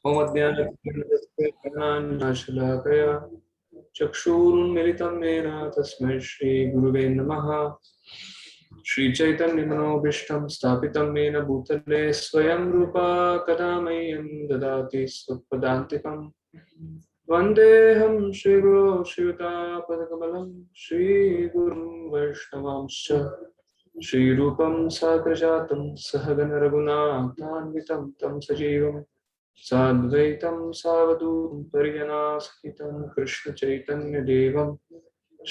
ओम अज्ञानतिमिरशलाकया चक्षुरुन्मिलितं येन तस्मै श्रीगुरुवे नमः। श्रीचैतन्यमनोभीष्टं स्थापितं येन भूतले स्वयं रूपा कदा मह्यं ददाति स्वपदान्तिकम्। वन्देऽहं श्रीगुरो श्रीयुतापदकमलं श्रीगुरुं वैष्णवांश्च श्रीरूपं साग्रजातं सहगण रघुनाथान्वितं तं सजीवं साद्वैतं सावधूतं परिजनासहितं कृष्णचैतन्यदेवं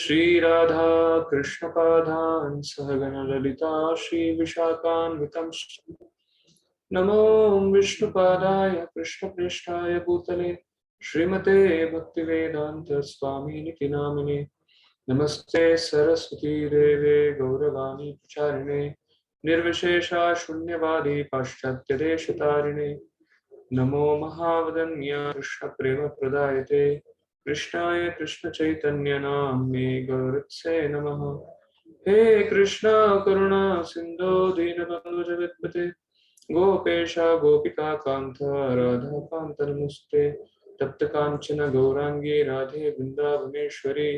श्रीराधा कृष्णपादान् सहगण ललिता श्रीविशाखान्वितं नमो विष्णुपादाय कृष्णप्रेष्ठाय भूतले श्रीमते भक्तिवेदांत स्वामिनिति नामिने। नमस्ते सरस्वती देवे गौरवाणी प्रचारिणे निर्विशेषा शून्यवादी पाश्चात्य देशतारिणे। नमो महावदन्य कृष्ण प्रेम प्रदायते कृष्णाय कृष्ण चैतन्य नाम्ने गौरत्से नमः। हे कृष्णा करुणा सिंधु दीनबंधु जगत्पते गोपेश गोपिका कांत राधा कांत नमस्ते। तप्त कांचन गौरांगी राधे वृंदावनेश्वरी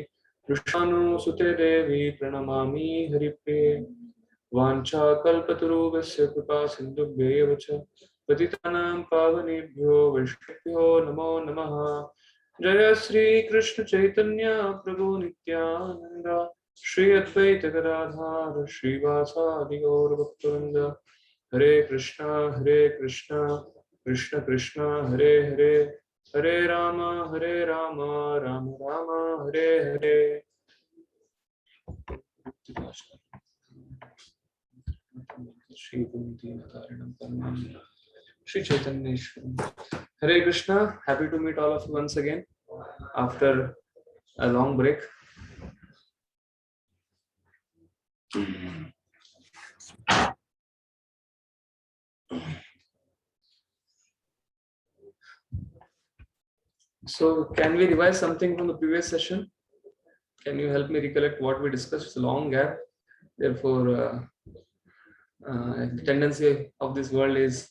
कृष्णानुसुते देवी प्रणमामि हरिप्रिये। वाञ्छाकल्पतरुभ्यश्च कृपा सिन्धुभ्यैव च पतितानां पावनेभ्यो वैष्णवेभ्यो नमो नमः। जय श्री कृष्ण चैतन्य प्रभु नित्यानंद श्री अद्वैत गदाधर श्रीवासादि गौर भक्तवृंद। हरे कृष्णा कृष्ण कृष्ण हरे हरे, हरे Ram Ram Ram Hare Hare. Shri Chaitanya Ishwaran. Hare Krishna. Happy to meet all of you once again after a long break. So, can we revise something from the previous session? Can you help me recollect what we discussed? It's a long gap. Therefore, the tendency of this world is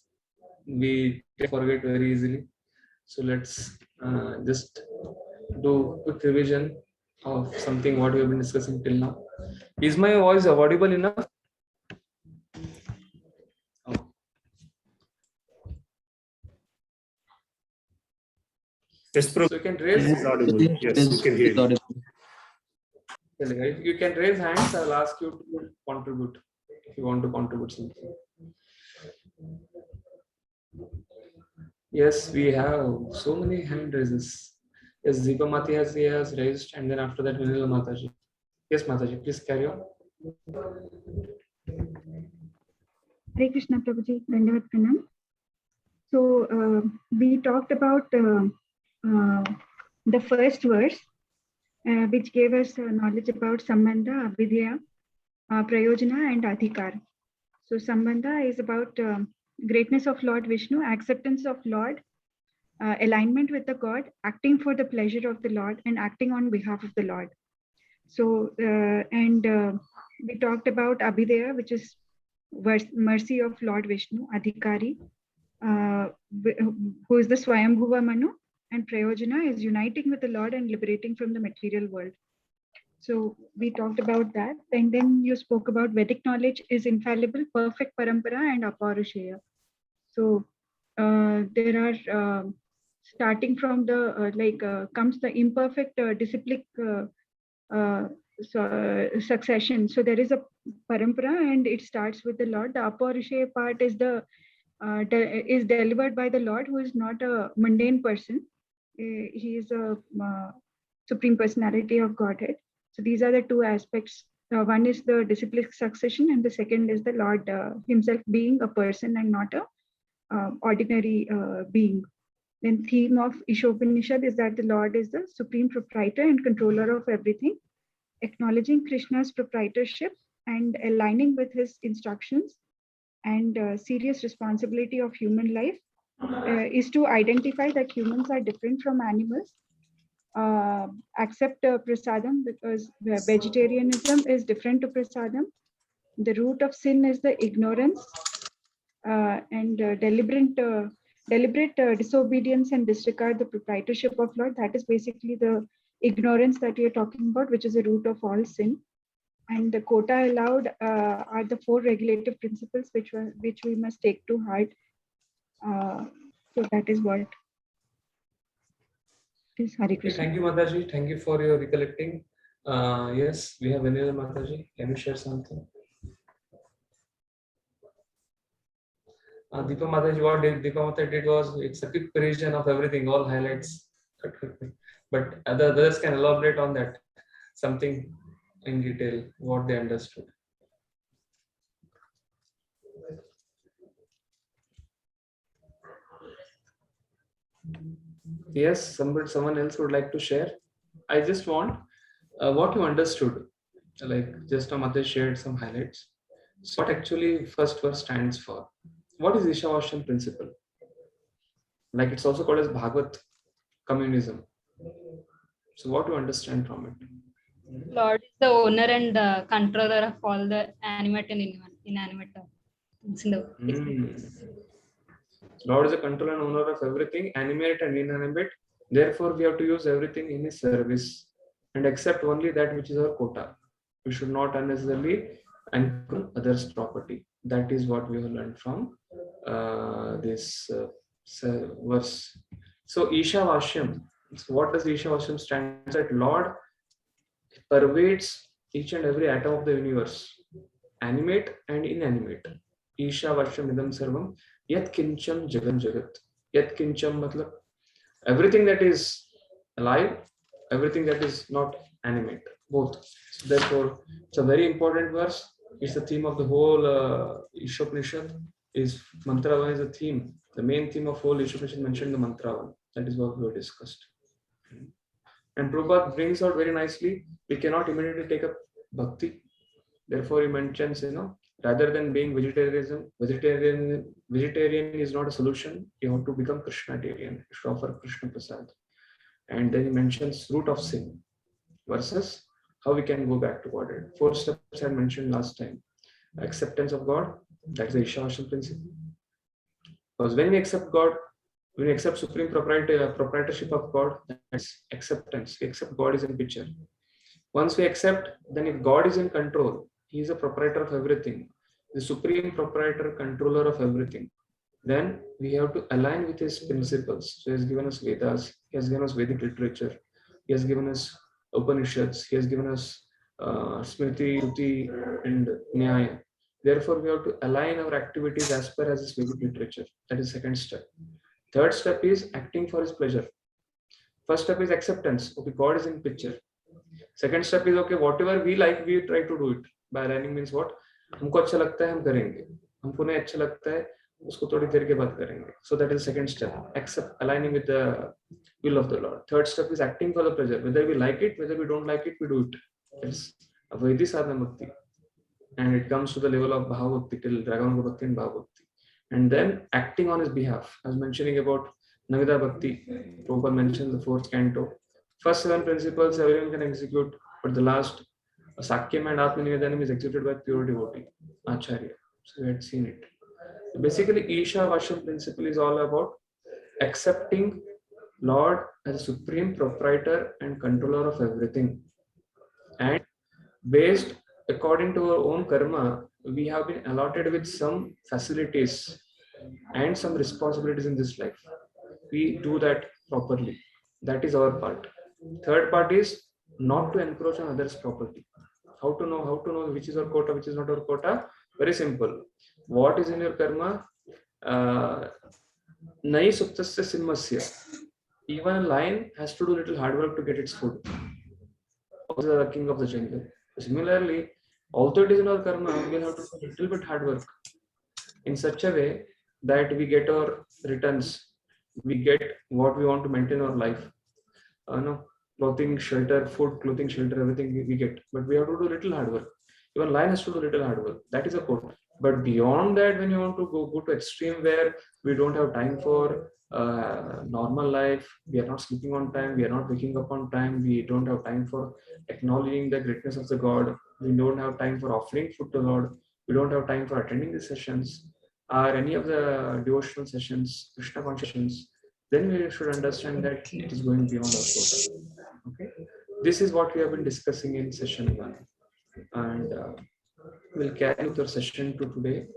we forget very easily. So let's just do quick revision of something what we have been discussing till now. Is my voice audible enough? Oh. Yes, so you can raise. is audible. Yes, you can hear you. You can raise hands. I'll ask you to contribute if you want to contribute something. Yes, we have so many hand raises. Yes, Zipa Mati has raised, and then after that, Vinila Mataji. Yes, Mataji, please carry on. Hare Krishna Prabhuji, Dandavat Pranam. So we talked about the first verse, which gave us knowledge about Sambandha, Avidya, Prayojana and Adhikar. So Sambandha is about greatness of Lord Vishnu, acceptance of Lord, alignment with the God, acting for the pleasure of the Lord and acting on behalf of the Lord. So we talked about Abhidaya, which is mercy of Lord Vishnu, Adhikari, who is the Swayambhuva Manu, and Prayojana is uniting with the Lord and liberating from the material world. So we talked about that, and then you spoke about Vedic knowledge is infallible, perfect parampara and aparushaya. So there are starting from the comes the imperfect disciplic succession. So there is a parampara and it starts with the Lord. The aparushaya part is is delivered by the Lord, who is not a mundane person. He is a supreme personality of Godhead. So these are the two aspects. One is the disciplic succession, and the second is the Lord himself being a person and not a ordinary being. Then theme of Isopanishad is that the Lord is the supreme proprietor and controller of everything. Acknowledging Krishna's proprietorship and aligning with his instructions and serious responsibility of human life is to identify that humans are different from animals, accept prasadam because vegetarianism is different to prasadam. The root of sin is the ignorance and deliberate deliberate disobedience and disregard the proprietorship of Lord. That is basically the ignorance that we are talking about, which is the root of all sin. And the quota allowed are the 4 regulative principles which we must take to heart. So that is what is Hare Krishna. Thank you, Mataji. Thank you for your recollecting. Yes, we have Vanilla Mataji. Can you share something? Deepa Mataji, what Deepa Mataji did was, it's a quick revision of everything, all highlights. But others can elaborate on that, something in detail, what they understood. Yes, someone else would like to share. I just want what you understood. Like just now Mataji shared some highlights. So what actually first verse stands for? What is Ishavashyam principle? Like it's also called as Bhagavad communism. So what do you understand from it? Lord is the owner and controller of all the animate and inanimate things in the Lord is the controller and owner of everything, animate and inanimate. Therefore, we have to use everything in His service and accept only that which is our quota. We should not unnecessarily anchor others' property. That is what we have learned from this verse. So, Ishavashyam. So, what does Ishavashyam stand for? That Lord pervades each and every atom of the universe, animate and inanimate. Ishavashyam idam sarvam yat kincham jagan jagat. Yat kincham matlab everything that is alive, everything that is not animate, both. So therefore, it's a very important verse. It's the theme of the whole Isopanishad. Is mantra one is the theme. The main theme of whole Isopanishad mentioned the mantra one. That is what we have discussed. And Prabhupada brings out very nicely, we cannot immediately take up bhakti. Therefore, he mentions, rather than being vegetarian is not a solution. You have to become Krishnatarian. You should offer Krishna Prasad. And then he mentions root of sin versus how we can go back to God. 4 steps I mentioned last time. Acceptance of God, that's the Ishavashyam principle. Because when we accept God, when we accept supreme proprietorship of God, that's acceptance. We accept God is in picture. Once we accept, then if God is in control, He is a proprietor of everything, the supreme proprietor, controller of everything, then we have to align with His principles. So He has given us Vedas, He has given us Vedic literature, He has given us Upanishads, He has given us Smriti, Shruti, and Nyaya. Therefore, we have to align our activities as per as His Vedic literature. That is the second step. Third step is acting for His pleasure. First step is acceptance. Okay, God is in picture. Second step is, okay, whatever we like, we try to do it. By aligning means what? हमको अच्छा लगता है हम करेंगे, हमको नहीं अच्छा लगता है उसको थोड़ी देर के बाद करेंगे. So that is second step, accept, aligning with the will of the Lord. Third step is acting for the pleasure. Whether we like it, whether we don't like it, we do it. It's a Vaidhi sadhana bhakti. And it comes to the level of Bhavakti, till Raghavanga Bhakti and Bhavakti. And then acting on His behalf. I was mentioning about Navida Bhakti. Prabhupada mentioned the 4th canto. First 7 principles everyone can execute, but the last Sakyam and Atmanivedanam is executed by pure devotee, Acharya. So we had seen it. So basically, Ishavashyam principle is all about accepting Lord as a supreme proprietor and controller of everything. And based according to our own karma, we have been allotted with some facilities and some responsibilities in this life. We do that properly. That is our part. Third part is not to encroach on others' property. How to know which is our quota, which is not our quota? Very simple. What is in your karma? Nai suptasya simmasya. Even a lion has to do little hard work to get its food. Is the king of the jungle. Similarly, although it is in our karma, we will have to do a little bit hard work in such a way that we get our returns. We get what we want to maintain our life. Clothing, shelter, food, clothing, shelter, everything we get. But we have to do little hard work. Even lion has to do little hard work. That is a quota. But beyond that, when you want to go to extreme where we don't have time for normal life, we are not sleeping on time, we are not waking up on time, we don't have time for acknowledging the greatness of the God, we don't have time for offering food to Lord, we don't have time for attending the sessions. or any of the devotional sessions, Krishna consciousness, then we should understand that it is going beyond our quota. Okay, this is what we have been discussing in session 1, and we'll carry with our session to today.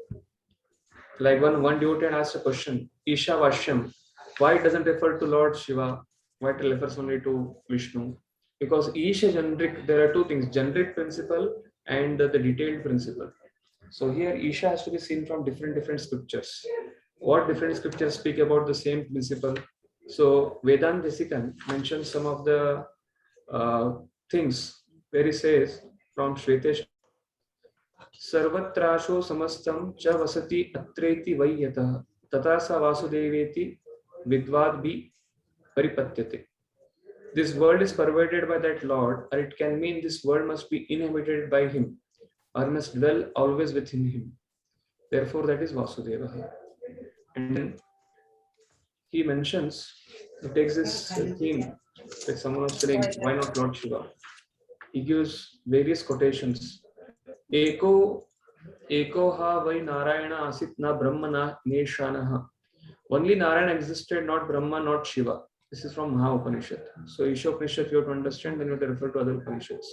Like one devotee asked a question, Isha Vashyam, why it doesn't refer to Lord Shiva? Why it refers only to Vishnu? Because Isha generic, there are two things, generic principle and the detailed principle. So here Isha has to be seen from different scriptures. What different scriptures speak about the same principle? So Vedanta Vesikan mentions some of the things where he says from Shvetesh, सर्वत्राशो समस्तं च वसति अत्रेति वै यतः तथा स वासुदेवेति विद्वाद्भि परिपत्यते. This world is pervaded by that Lord, or it can mean this world must be inhabited by him, or must dwell always within him. Therefore, that is Vasudeva. And then he mentions, he takes this theme, like someone was saying, why not Lord Shiva? He gives various quotations. Eko ha vai Narayana asit na Brahma na Neshanaha. Only Narayana existed, not Brahma, not Shiva. This is from Maha Upanishad. So Isha Upanishad, you have to understand, then you have to refer to other Upanishads.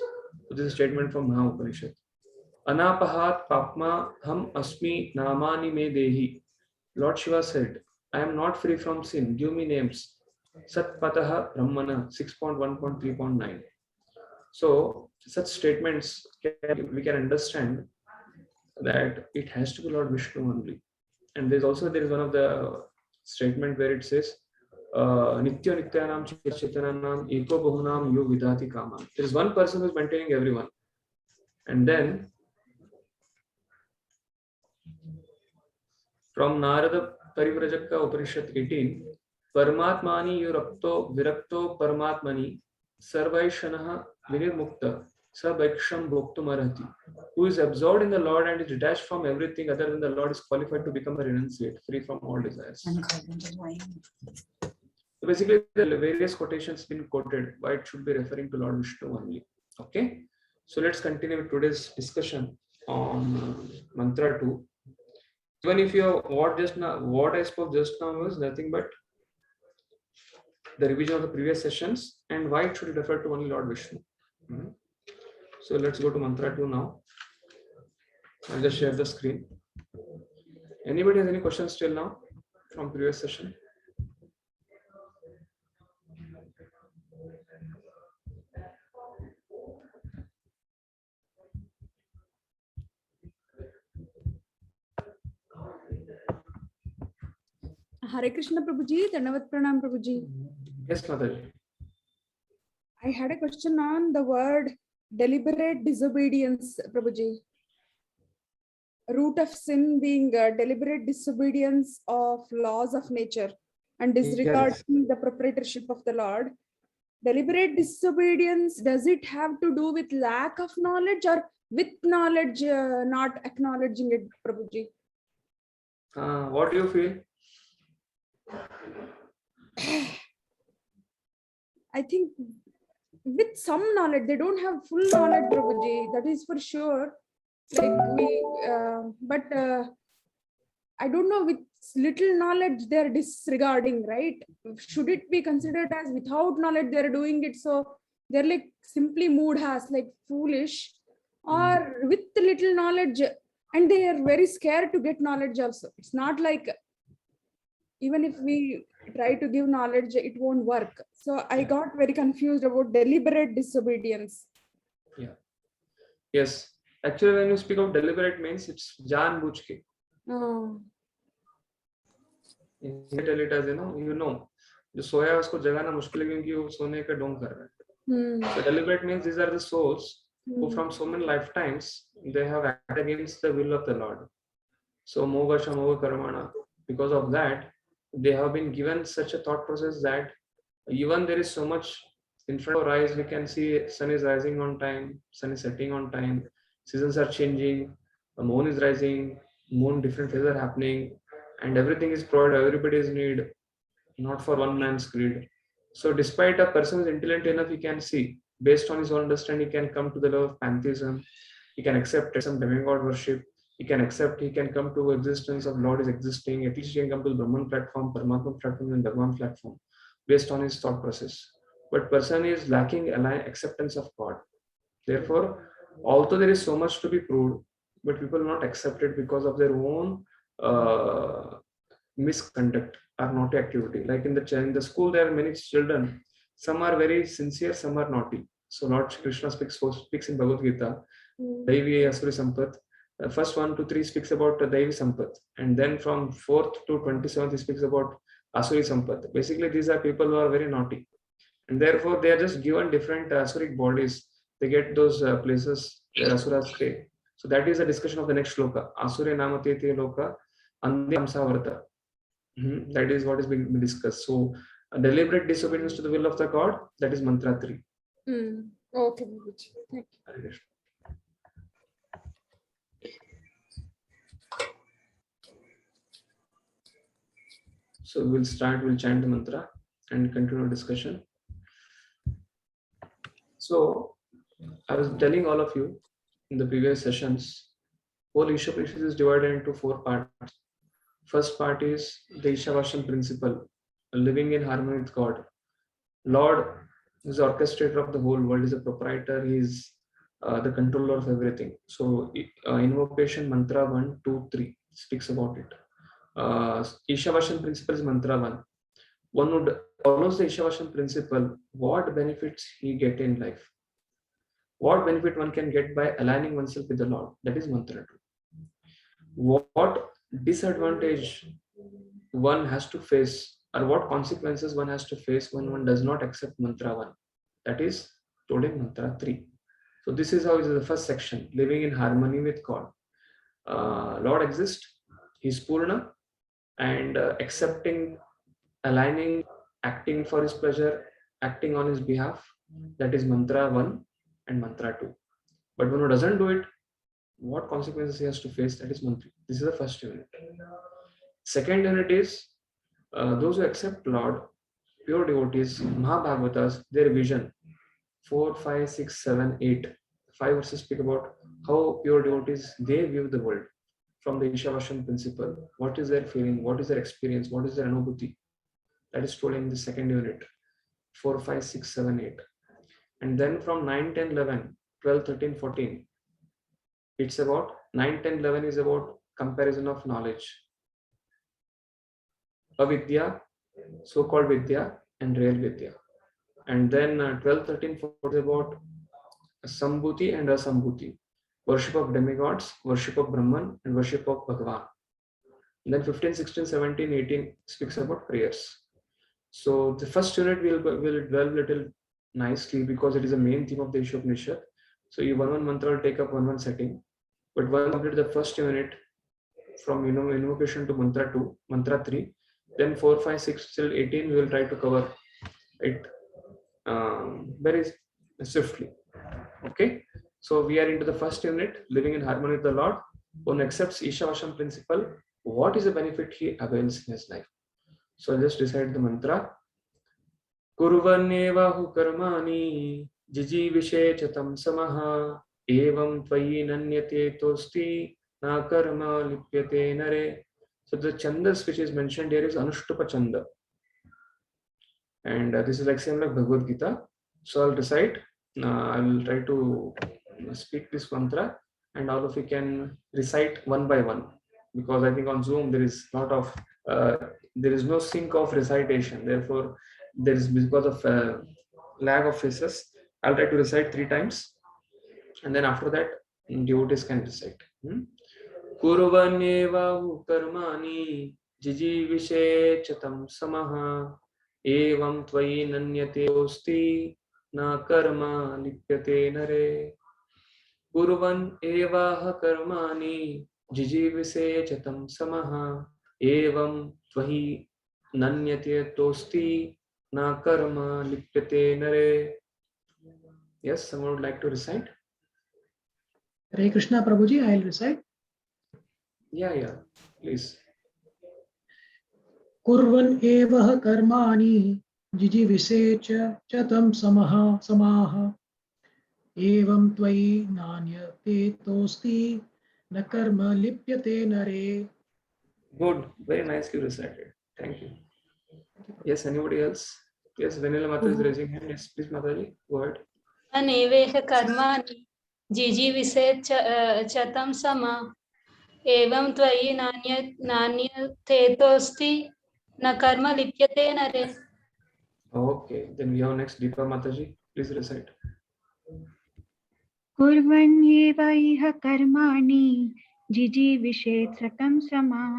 So this is a statement from Maha Upanishad. Anapahat papma ham asmi namani me dehi. Lord Shiva said, I am not free from sin. Give me names. Satpataha Brahmana 6.1.3.9. So such statements we can understand that it has to be Lord Vishnu only. And there is one of the statement where it says Nitya Nityanam Chetananam Eko Bahunam Yu Vidhati Kama. There is one person who is maintaining everyone. And then from Narada Parivrajaka Upanishad 18, Paramatmani Yurapto Virakto Paramatmani Sarvaishanaha Vinirmukta Sabaksham Bhoktumarati. Who is absorbed in the Lord and is detached from everything other than the Lord is qualified to become a renunciate, free from all desires. So basically, the various quotations been quoted, why it should be referring to Lord Vishnu only. Okay, so let's continue with today's discussion on Mantra 2. Even if you have what I spoke just now was nothing but the revision of the previous sessions and why it should refer to only Lord Vishnu. So let's go to Mantra 2 now. I'll just share the screen. Anybody has any questions till now from previous session? Hare Krishna Prabhuji, Dhanavad Pranam Prabhuji. Yes, Mataji. I had a question on the word deliberate disobedience, Prabhuji. Root of sin being deliberate disobedience of laws of nature and disregarding the proprietorship of the Lord. Deliberate disobedience, does it have to do with lack of knowledge or with knowledge not acknowledging it, Prabhuji? What do you feel? I think with some knowledge, they don't have full knowledge, Prabhuji, that is for sure. Like I don't know, with little knowledge they're disregarding, right? Should it be considered as without knowledge they're doing it, so they're like simply mood has like foolish, or with little knowledge and they are very scared to get knowledge also? It's not like even if we try to give knowledge, it won't work. So I got very confused about deliberate disobedience. Yeah. Yes. Actually, when you speak of deliberate means it's Jan Bujke. Oh. You tell it as you know, जो सोया उसको जगाना मुश्किल है क्योंकि वो सोने का ढोंग कर रहा है. So deliberate means these are the souls who from so many lifetimes they have acted against the will of the Lord. So moga shamoga karmana. Because of that, they have been given such a thought process that even there is so much in front of our eyes, we can see sun is rising on time, sun is setting on time, seasons are changing, the moon is rising, moon different phases are happening, and everything is provided, everybody's need, not for one man's greed. So despite a person is intelligent enough, he can see, based on his own understanding, he can come to the level of pantheism, he can accept some demigod worship, He can accept, he can come to existence of Lord is existing, at least he can come to the Brahman platform, Paramatma platform, and Bhagwan platform based on his thought process. But person is lacking acceptance of God. Therefore, although there is so much to be proved, but people will not accept it because of their own misconduct or naughty activity. Like in the school, there are many children. Some are very sincere, some are naughty. So Lord Krishna speaks in Bhagavad Gita, Daivi Asuri Sampat. First 1 to 3 speaks about Daivi Sampat, and then from 4th to 27th he speaks about Asuri Sampat. Basically, these are people who are very naughty, and therefore they are just given different Asuric bodies. They get those places where Asuras stay. So that is a discussion of the next shloka. Asure Namatete Loka Andi Amsavarta. That is what is being discussed. So deliberate disobedience to the will of the God, that is mantra 3. Okay, thank you. So we'll chant the mantra and continue discussion. So I was telling all of you in the previous sessions, whole Isopanishad is divided into 4 parts. First part is the Ishavashan principle, living in harmony with God. Lord is the orchestrator of the whole world, is a proprietor, he is the controller of everything. So invocation mantra 1, 2, 3 speaks about it. Ishavashan principle is mantra 1. One would follows the Ishavashan principle, what benefits he get in life? What benefit one can get by aligning oneself with the Lord? That is mantra 2. What disadvantage one has to face, or what consequences one has to face when one does not accept mantra 1? That is told in mantra 3. So this is how is the first section, living in harmony with God. Lord exists, he is Purna, and accepting, aligning, acting for his pleasure, acting on his behalf, that is mantra 1 and mantra 2. But when one doesn't do it, what consequences he has to face, that is mantra. This is the first unit. Second unit is those who accept Lord, pure devotees, Mahabhagavatas, their vision. 4, 5, 6, 7, 8. 5 verses speak about how pure devotees, they view the world from the Ishavashan principle. What is their feeling? What is their experience? What is their anubhuti? That is told in the second unit. 4, 5, 6, 7, 8. And then from 9, 10, 11, 12, 13, 14, it's about 9, 10, 11 is about comparison of knowledge. Avidya, so-called Vidya, and real Vidya. And then 12, 13, 14 is about Sambhuti and Asambhuti. Worship of demigods, worship of Brahman, and worship of Bhagavan. And then 15, 16, 17, 18 speaks about prayers. So the first unit will dwell little nicely because it is a main theme of the Isopanishad. So you one mantra will take up one setting. But when complete the first unit from invocation to mantra 2, mantra 3, then 4, 5, 6 till 18 we will try to cover it very swiftly. Okay, so we are into the first unit, living in harmony with the Lord. One accepts Ishavashan principle. What is the benefit he avails in his life? So I'll just recite the mantra. Kurvanevahu karmani jijivishe chatam samaha evam tvayi nanyate tosti na karma lipyate nare. So the chandas which is mentioned here is Anushtupa Chanda. And this is like same like Bhagavad Gita. So I'll recite. I will try to speak this mantra and all of you can recite one by one, because I think on Zoom there is lot of there is no sync of recitation. Therefore, there is because of lag of faces. I'll try to recite 3 times, and then after that devotees can recite. Kurvaneva karmani jijivishe chatam samaha evam tvayi nanyate osti na karma lipyate nare. Kurvan evaha karmani jijivise chatam samaha evam tvahi nanyate tosti na karma lipyate nare. Yes, someone would like to recite? Hare Krishna Prabhuji, I will recite. Yeah, please. Kurvan evah karmani jijivisecha chatam samaha evam tvayi nanyate tosti न कर्म लिप्यते नरे. Good. Very nicely recited. Thank you. Yes, anybody else? Yes, Vanilla Mata is raising hand. Yes, please, Mataji. Go ahead. अनेवेह कर्माणि जिजीविषे चतं समा एवं त्वयि नान्यथेतोऽस्ति न कर्म लिप्यते नरे. Okay. Then we have next Deepa Mataji. Please recite. कुर्वन्येव इह कर्माणि जिजीविषेत् सतं समाः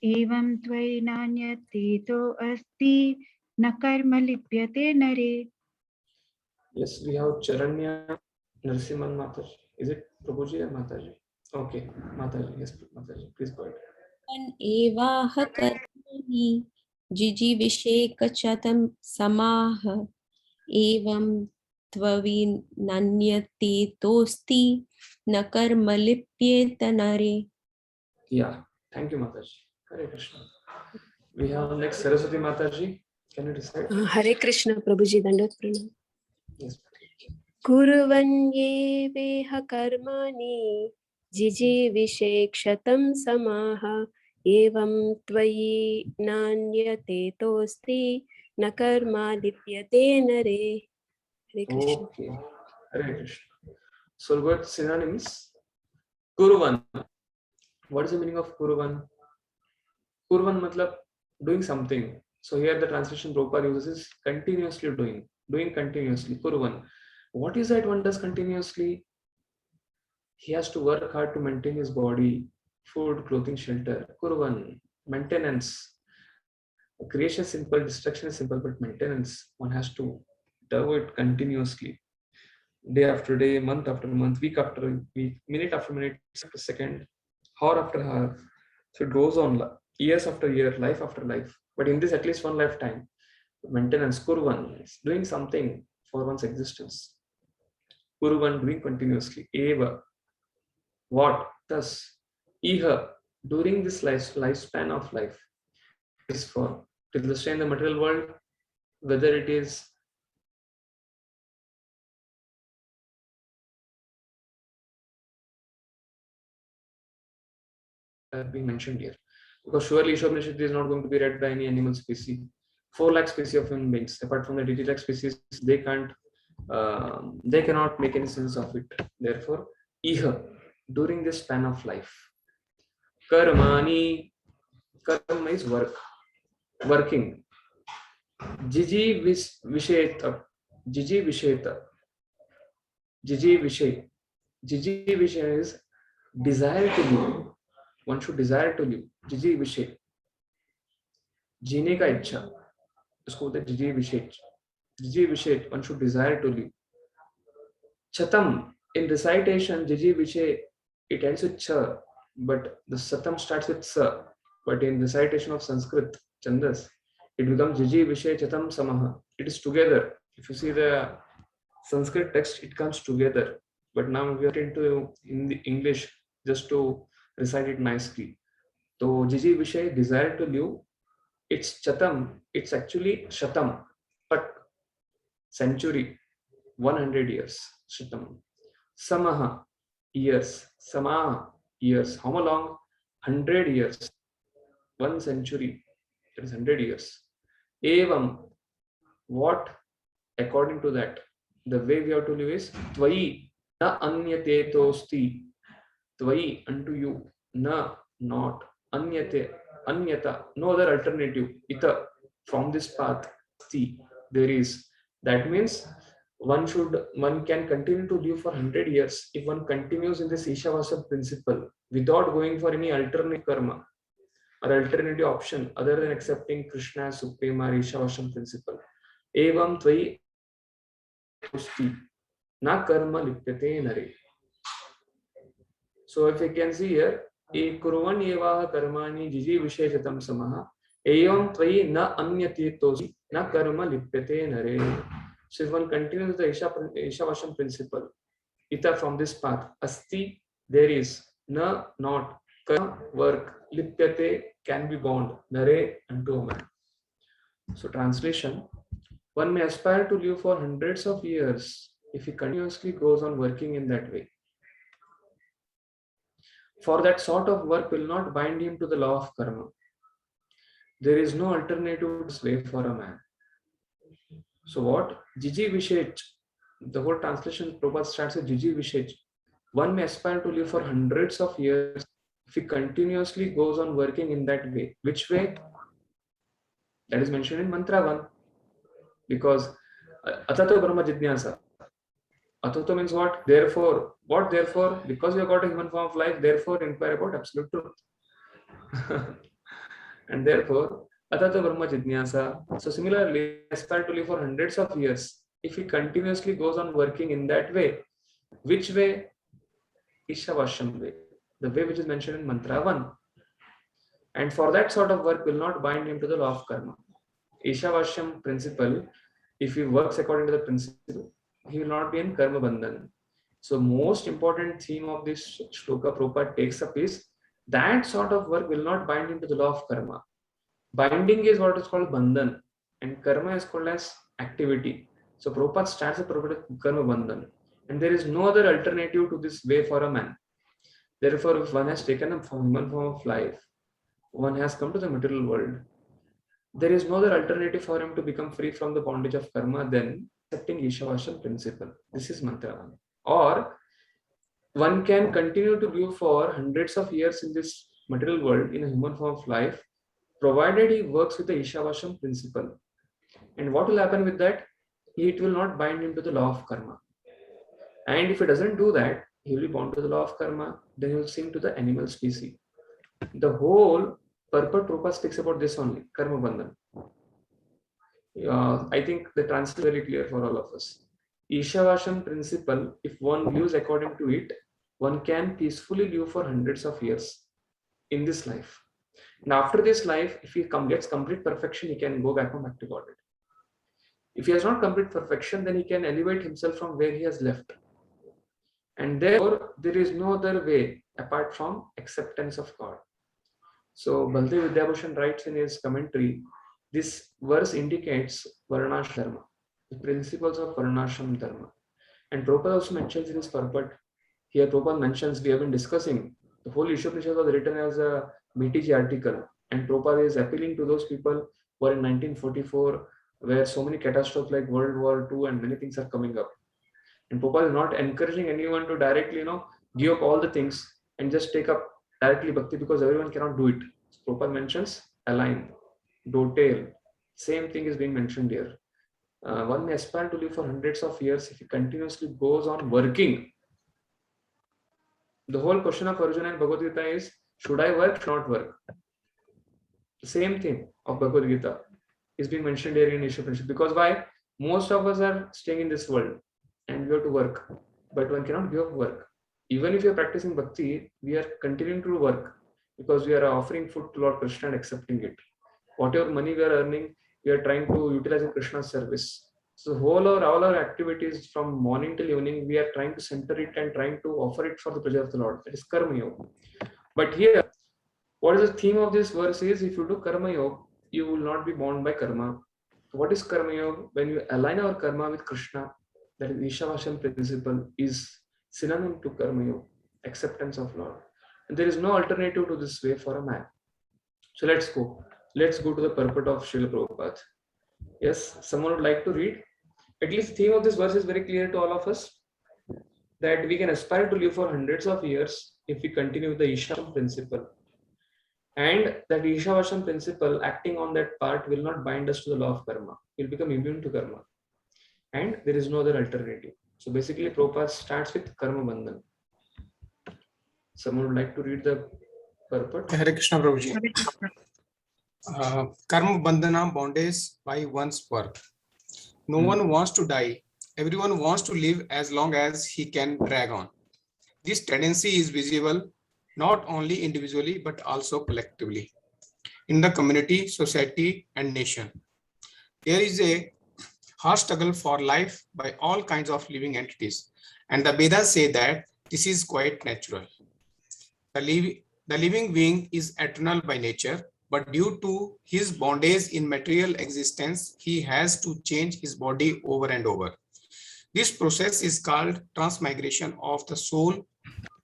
एवं त्वयि नान्यथेतो अस्ति न कर्म लिप्यते नरे. Yes, we have Charanya Narsimhan Mataji. Is it Prabhuji or Mataji? Okay, Mataji. Yes, Mataji. Please go ahead. एवाह कर्माणि जिजीविषेकशतं समाह एवं त्वविनन्यतेतोऽस्ति न कर्म लिप्येत नरे. Yeah. Thank you, Mataji. Hare Krishna. We have next Saraswati Mataji. Can you recite? Hare Krishna, Prabhuji, Dandavat Pranam. Yes. कुर्वन्येवेह कर्माणि जिजीविषेक्षतं समाः एवं त्वयि नान्यतेतोऽस्ति न कर्म लिप्यते नरे. Hare Krishna. Okay. Hare Krishna. So we'll go with synonyms. Kurvan. What is the meaning of Kurvan? Kurvan matlab doing something. So here the translation Prabhupada uses is continuously doing. Doing continuously. Kurvan. What is that one does continuously? He has to work hard to maintain his body, food, clothing, shelter. Kurvan. Maintenance. Creation is simple, destruction is simple, but maintenance, one has to do it continuously. Day after day, month after month, week after week, minute after minute, second after second, hour after hour. So it goes on years after year, life after life. But in this, at least one lifetime, maintenance, kurvan, is doing something for one's existence. Kurvan, doing continuously. Eva, what? Thus, iha, during this lifespan of life, is for till the stay in the material world, whether it is being mentioned here, because surely Isopanishad is not going to be read by any animal species. 4 lakh species of human beings, apart from the 80 lakh species, they cannot make any sense of it. Therefore, iha, during this span of life. Karmani, karma is work, working. Jiji visheta, jiji visheta, jiji vishay. Jiji vishay is desire to live. One should desire to live. Jiji vishay. जीने का इच्छा, उसको बोलते हैं जिजी विशेष. जिजी विशेष, one should desire to live. Chatam, in recitation, jiji vishay, it ends with cha, but the satam starts with sa. But in recitation of Sanskrit, Chandas, it becomes jiji vishay chatam samaha. It is together. If you see the Sanskrit text, it comes together. But now we are into in the English just to recite it nicely. So jiji vishay, desire to live. It's chatam, it's actually shatam, but century, 100 years, shatam. Samaha, years, samaha, years. How long? 100 years, 1 century, that is 100 years. Evam, what? According to that, the way we have to live is Tvayi, na anyate tosti. Tvayi, unto you, na, not, anyate, anyata, no other alternative. Ita, from this path, sti, there is. That means one can continue to live for 100 years if one continues in this Ishavasam principle without going for any alternate karma or alternative option other than accepting Krishna as supreme or Ishavasam principle. Evam tvayi tosti, na karma lipyate nare. So if you can see here, e kurvan eva karmani jiji visheshatam samaha evam tvayi na anyati tosi na karma lipyate nare. So if one continues the Ishavasam principle, ita, from this path, asti, there is, na, not, karma, work, lipyate, can be bound, nare, unto a man. So translation, one may aspire to live for hundreds of years if he continuously goes on working in that way. For that sort of work will not bind him to the law of karma. There is no alternative way for a man. So what? Jiji Vishech, the whole translation Prabhupada starts with Jiji Vishech. One may aspire to live for hundreds of years if he continuously goes on working in that way. Which way? That is mentioned in Mantra 1. Because Atato Brahma Jidnyasa. Atato means what? Therefore. What therefore? Because you have got a human form of life, therefore inquire about absolute truth. And therefore, Atato Brahma Jidnyasa. So similarly, aspire to live for hundreds of years if he continuously goes on working in that way. Which way? Ishavasham way. The way which is mentioned in Mantra 1. And for that sort of work will not bind him to the law of karma. Ishavasham principle, if he works according to the principle, he will not be in karma bandhan. So most important theme of this shloka Prabhupada takes up is that sort of work will not bind him to the law of karma. Binding is what is called bandhan, and karma is called as activity. So Prabhupada starts with karma bandhan, and there is no other alternative to this way for a man. Therefore, if one has taken a human form of life, one has come to the material world, there is no other alternative for him to become free from the bondage of karma than accepting Ishavasham principle. This is mantra 1. Or one can continue to live for hundreds of years in this material world in a human form of life, provided he works with the Ishavasham principle. And what will happen with that? It will not bind him to the law of karma. And if he doesn't do that, he will be bound to the law of karma, then he will sink to the animal species. The whole purport Prabhupada speaks about this only, karma bandhan. I think the translation is very clear for all of us. Ishavasham principle, if one lives according to it, one can peacefully live for hundreds of years in this life. And after this life, if he gets complete perfection, he can go back to Godhead. If he has not complete perfection, then he can elevate himself from where he has left. And therefore, there is no other way apart from acceptance of God. So Baldev Vidyabhushan writes in his commentary, this verse indicates Varnashram Dharma, the principles of Varnashram Dharma. And Prabhupada also mentions in his purport, here Prabhupada mentions, we have been discussing, the whole Isopanishad was written as a BTG article, and Prabhupada is appealing to those people who are in 1944, where so many catastrophes like World War II and many things are coming up. And Prabhupada is not encouraging anyone to directly, give up all the things and just take up directly bhakti, because everyone cannot do it. So Prabhupada mentions align, dovetail. Same thing is being mentioned here. One may aspire to live for hundreds of years if he continuously goes on working. The whole question of Arjuna and Bhagavad Gita is, should I work, should not work? The same thing of Bhagavad Gita is being mentioned here in Isopanishad. Because why? Most of us are staying in this world and we have to work. But one cannot give up work. Even if you are practicing bhakti, we are continuing to work because we are offering food to Lord Krishna and accepting it. Whatever money we are earning, we are trying to utilize in Krishna's service. So all our activities from morning till evening, we are trying to center it and trying to offer it for the pleasure of the Lord. That is Karma Yoga. But here, what is the theme of this verse is, if you do Karma Yoga, you will not be bound by karma. What is Karma Yoga? When you align our karma with Krishna, that is Ishavasham principle, is synonym to Karma Yoga, acceptance of Lord. And there is no alternative to this way for a man. So let's go. Let's go to the purport of Srila Prabhupada. Yes, someone would like to read? At least the theme of this verse is very clear to all of us, that we can aspire to live for hundreds of years if we continue with the Ishavasham principle. And that Ishavasham principle, acting on that part, will not bind us to the law of karma. We will become immune to karma. And there is no other alternative. So basically, Prabhupada starts with karma bandhan. Someone would like to read the purport? Hare Krishna Prabhuji. Karma bandhana, bondage by one's work. No one wants to die. Everyone wants to live as long as he can drag on. This tendency is visible not only individually but also collectively in the community, society, and nation. There is a hard struggle for life by all kinds of living entities, and the Vedas say that this is quite natural. The living being is eternal by nature, but due to his bondage in material existence, he has to change his body over and over. This process is called transmigration of the soul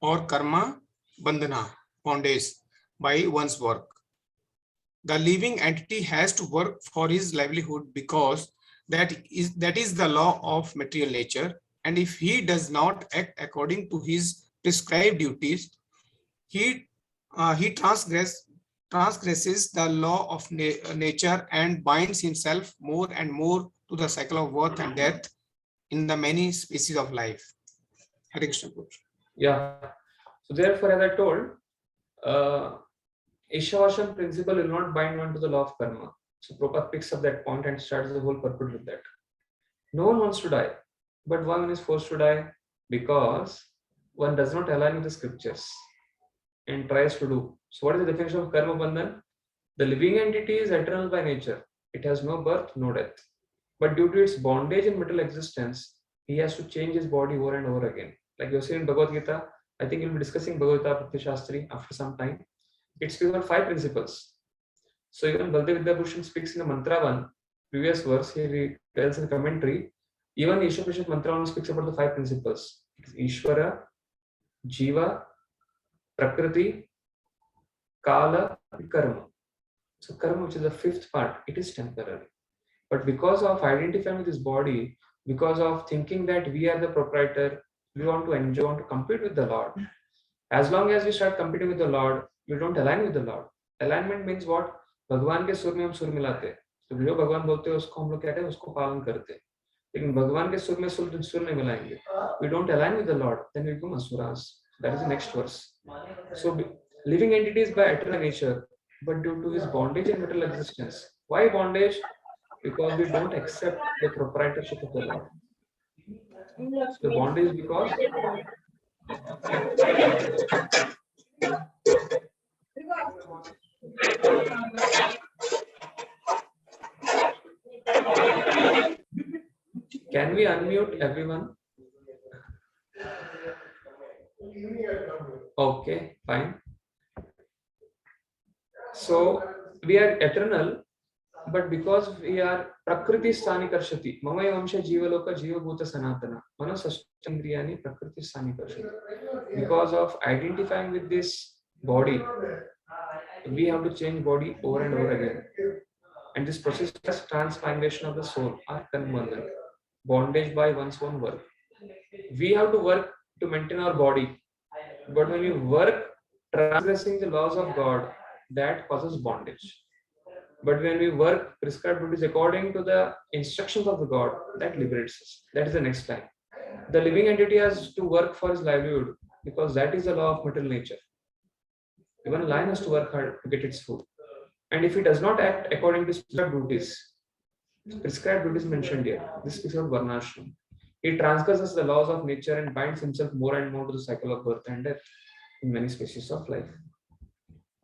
or karma, bandhana, bondage, by one's work. The living entity has to work for his livelihood because that is the law of material nature. And if he does not act according to his prescribed duties, he transgresses the law of nature and binds himself more and more to the cycle of birth and death in the many species of life. Hare Krishna. Yeah. So therefore, as I told, Ishavashan principle will not bind one to the law of karma. So Prabhupada picks up that point and starts the whole purport with that. No one wants to die, but one is forced to die because one does not align with the scriptures and tries to do. So what is the definition of karma bandhan? The living entity is eternal by nature. It has no birth, no death. But due to its bondage in material existence, he has to change his body over and over again. Like you see in Bhagavad Gita, I think we'll be discussing Bhagavad Gita Bhakti Shastri after some time. It speaks about 5 principles. So even Baldev Vidyabhushan speaks in the Mantra 1, previous verse, he tells in commentary, even Isopanishad Mantra 1 speaks about the 5 principles. It is Ishvara, Jiva, Prakriti, Kala, Karma. So karma, which is the 5th part, it is temporary. But because of identifying with this body, because of thinking that we are the proprietor, we want to enjoy, want to compete with the Lord. As long as we start competing with the Lord, we don't align with the Lord. Alignment means what? भगवान के सुर में हम सुर मिलाते हैं. तो जो भगवान बोलते हैं उसको हम लोग कहते हैं, उसको पालन करते हैं. लेकिन भगवान के सुर में सुर नहीं मिलाएंगे. We don't align with the Lord, then we become asuras. That is the next verse. So living entities by eternal nature, but due to his bondage and material existence. Why bondage? Because we don't accept the proprietorship of the Lord. The bondage is because can we unmute everyone? Okay, fine. So we are eternal, but because we are prakriti sthani karshati, mamaya vamsha jivaloka jiva bhuta sanatana, manasashtandriyani prakriti sthani karshati. Because of identifying with this body, we have to change body over and over again. And this process is transmigration of the soul, or karma, bondage by one's own work. We have to work to maintain our body, but when we work transgressing the laws of God, that causes bondage. But when we work prescribed duties according to the instructions of the God, that liberates us. That is the next line. The living entity has to work for his livelihood because that is the law of material nature. Even a lion has to work hard to get its food. And if he does not act according to prescribed duties mentioned here, this is called varnashram. He transgresses the laws of nature and binds himself more and more to the cycle of birth and death in many species of life.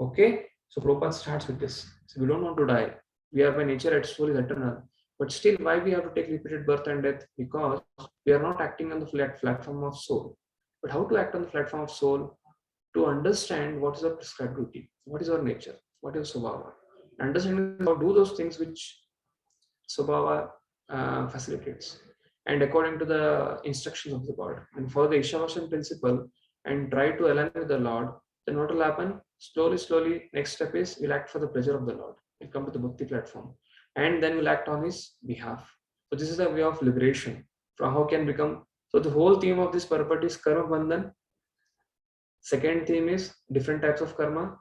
Okay, so Prabhupada starts with this. So we don't want to die. We are by nature at soul is eternal. But still, why we have to take repeated birth and death? Because we are not acting on the platform of soul. But how to act on the platform of soul? To understand what is our prescribed duty, what is our nature, what is Swabhava. Understanding how to do those things which Swabhava facilitates. And according to the instructions of the God. And follow the Ishavashan principle and try to align with the Lord, then what will happen? Slowly, next step is we'll act for the pleasure of the Lord. We'll come to the Bhakti platform. And then we'll act on his behalf. So this is the way of liberation. From how can become. So the whole theme of this purport is Karma Bandhan. Second theme is different types of karma.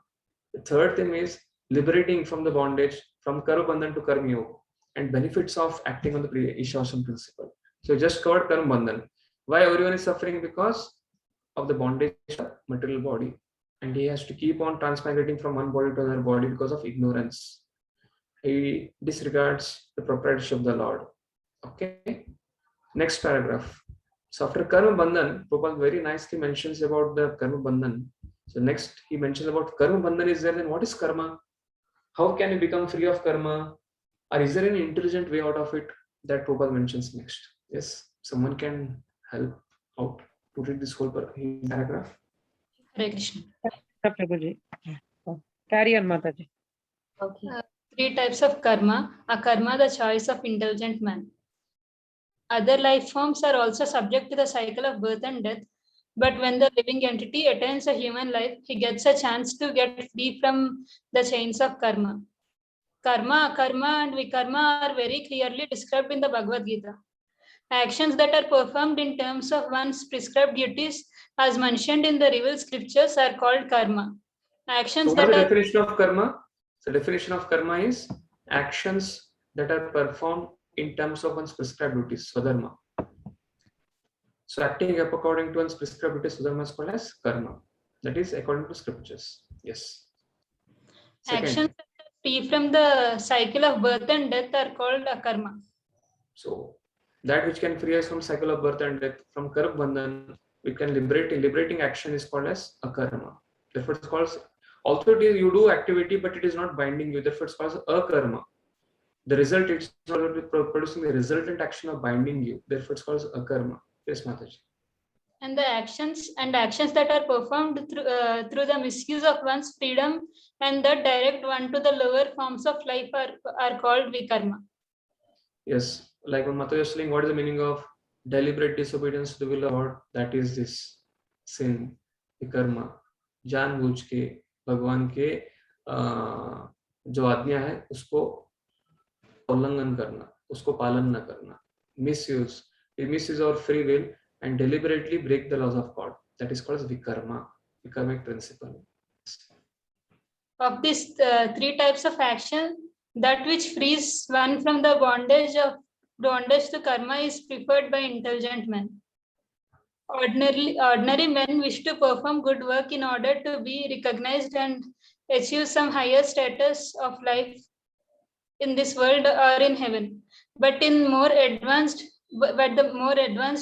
The third theme is liberating from the bondage from Karma Bandhan to Karma Yoga and benefits of acting on the Ishavashan principle. So just covered Karma Bandhan. Why everyone is suffering? Because of the bondage of material body. And he has to keep on transmigrating from one body to another body because of ignorance. He disregards the proprietorship of the Lord. Okay. Next paragraph. So after Karma Bandhan, Prabhupada very nicely mentions about the Karma Bandhan. So next he mentions about Karma Bandhan is there, then what is karma? How can you become free of karma? Or is there any intelligent way out of it? That Prabhupada mentions next. Yes, someone can help out to read this whole paragraph. Hare Krishna. Prabhuji. Carry on, Mataji. Okay. 3 types of karma. Akarma, the choice of intelligent man. Other life forms are also subject to the cycle of birth and death, But when the living entity attains a human life, he gets a chance to get free from the chains of karma. Karma, akarma, and vikarma are very clearly described in the Bhagavad Gita. Actions that are performed in terms of one's prescribed duties, as mentioned in the revealed scriptures, are called karma. Actions So what is that the are definition of karma? So definition of karma is actions that are performed in terms of one's prescribed duties, swadharma. So acting up according to one's prescribed duties, swadharma is called as karma. That is according to scriptures. Yes. actions that are free from the cycle of birth and death are called akarma. So that which can free us from cycle of birth and death, from karma bandhan, we can liberating action is called as akarma. Therefore, it's called, although it is, you do activity, but it is not binding you. Therefore, it's called akarma. The result is not producing the resultant action of binding you. Therefore, it's called akarma. Yes, Mataji. And the actions that are performed through the misuse of one's freedom and that direct one to the lower forms of life are called vikarma. Yes, like when Mataji was saying, what is the meaning of deliberate disobedience to the will of God? That is this sin, vikarma. जानबूझ के भगवान के जो आज्ञा है उसको उल्लंघन करना, उसको पालन न करना, misuse our free will and deliberately break the laws of God. That is called as vikarma, vikarmic principle. Of these three types of action, that which frees one from the bondage to karma is preferred by intelligent men. Ordinary men wish to perform good work in order to be recognized and achieve some higher status of life in this world or in heaven. But the more advanced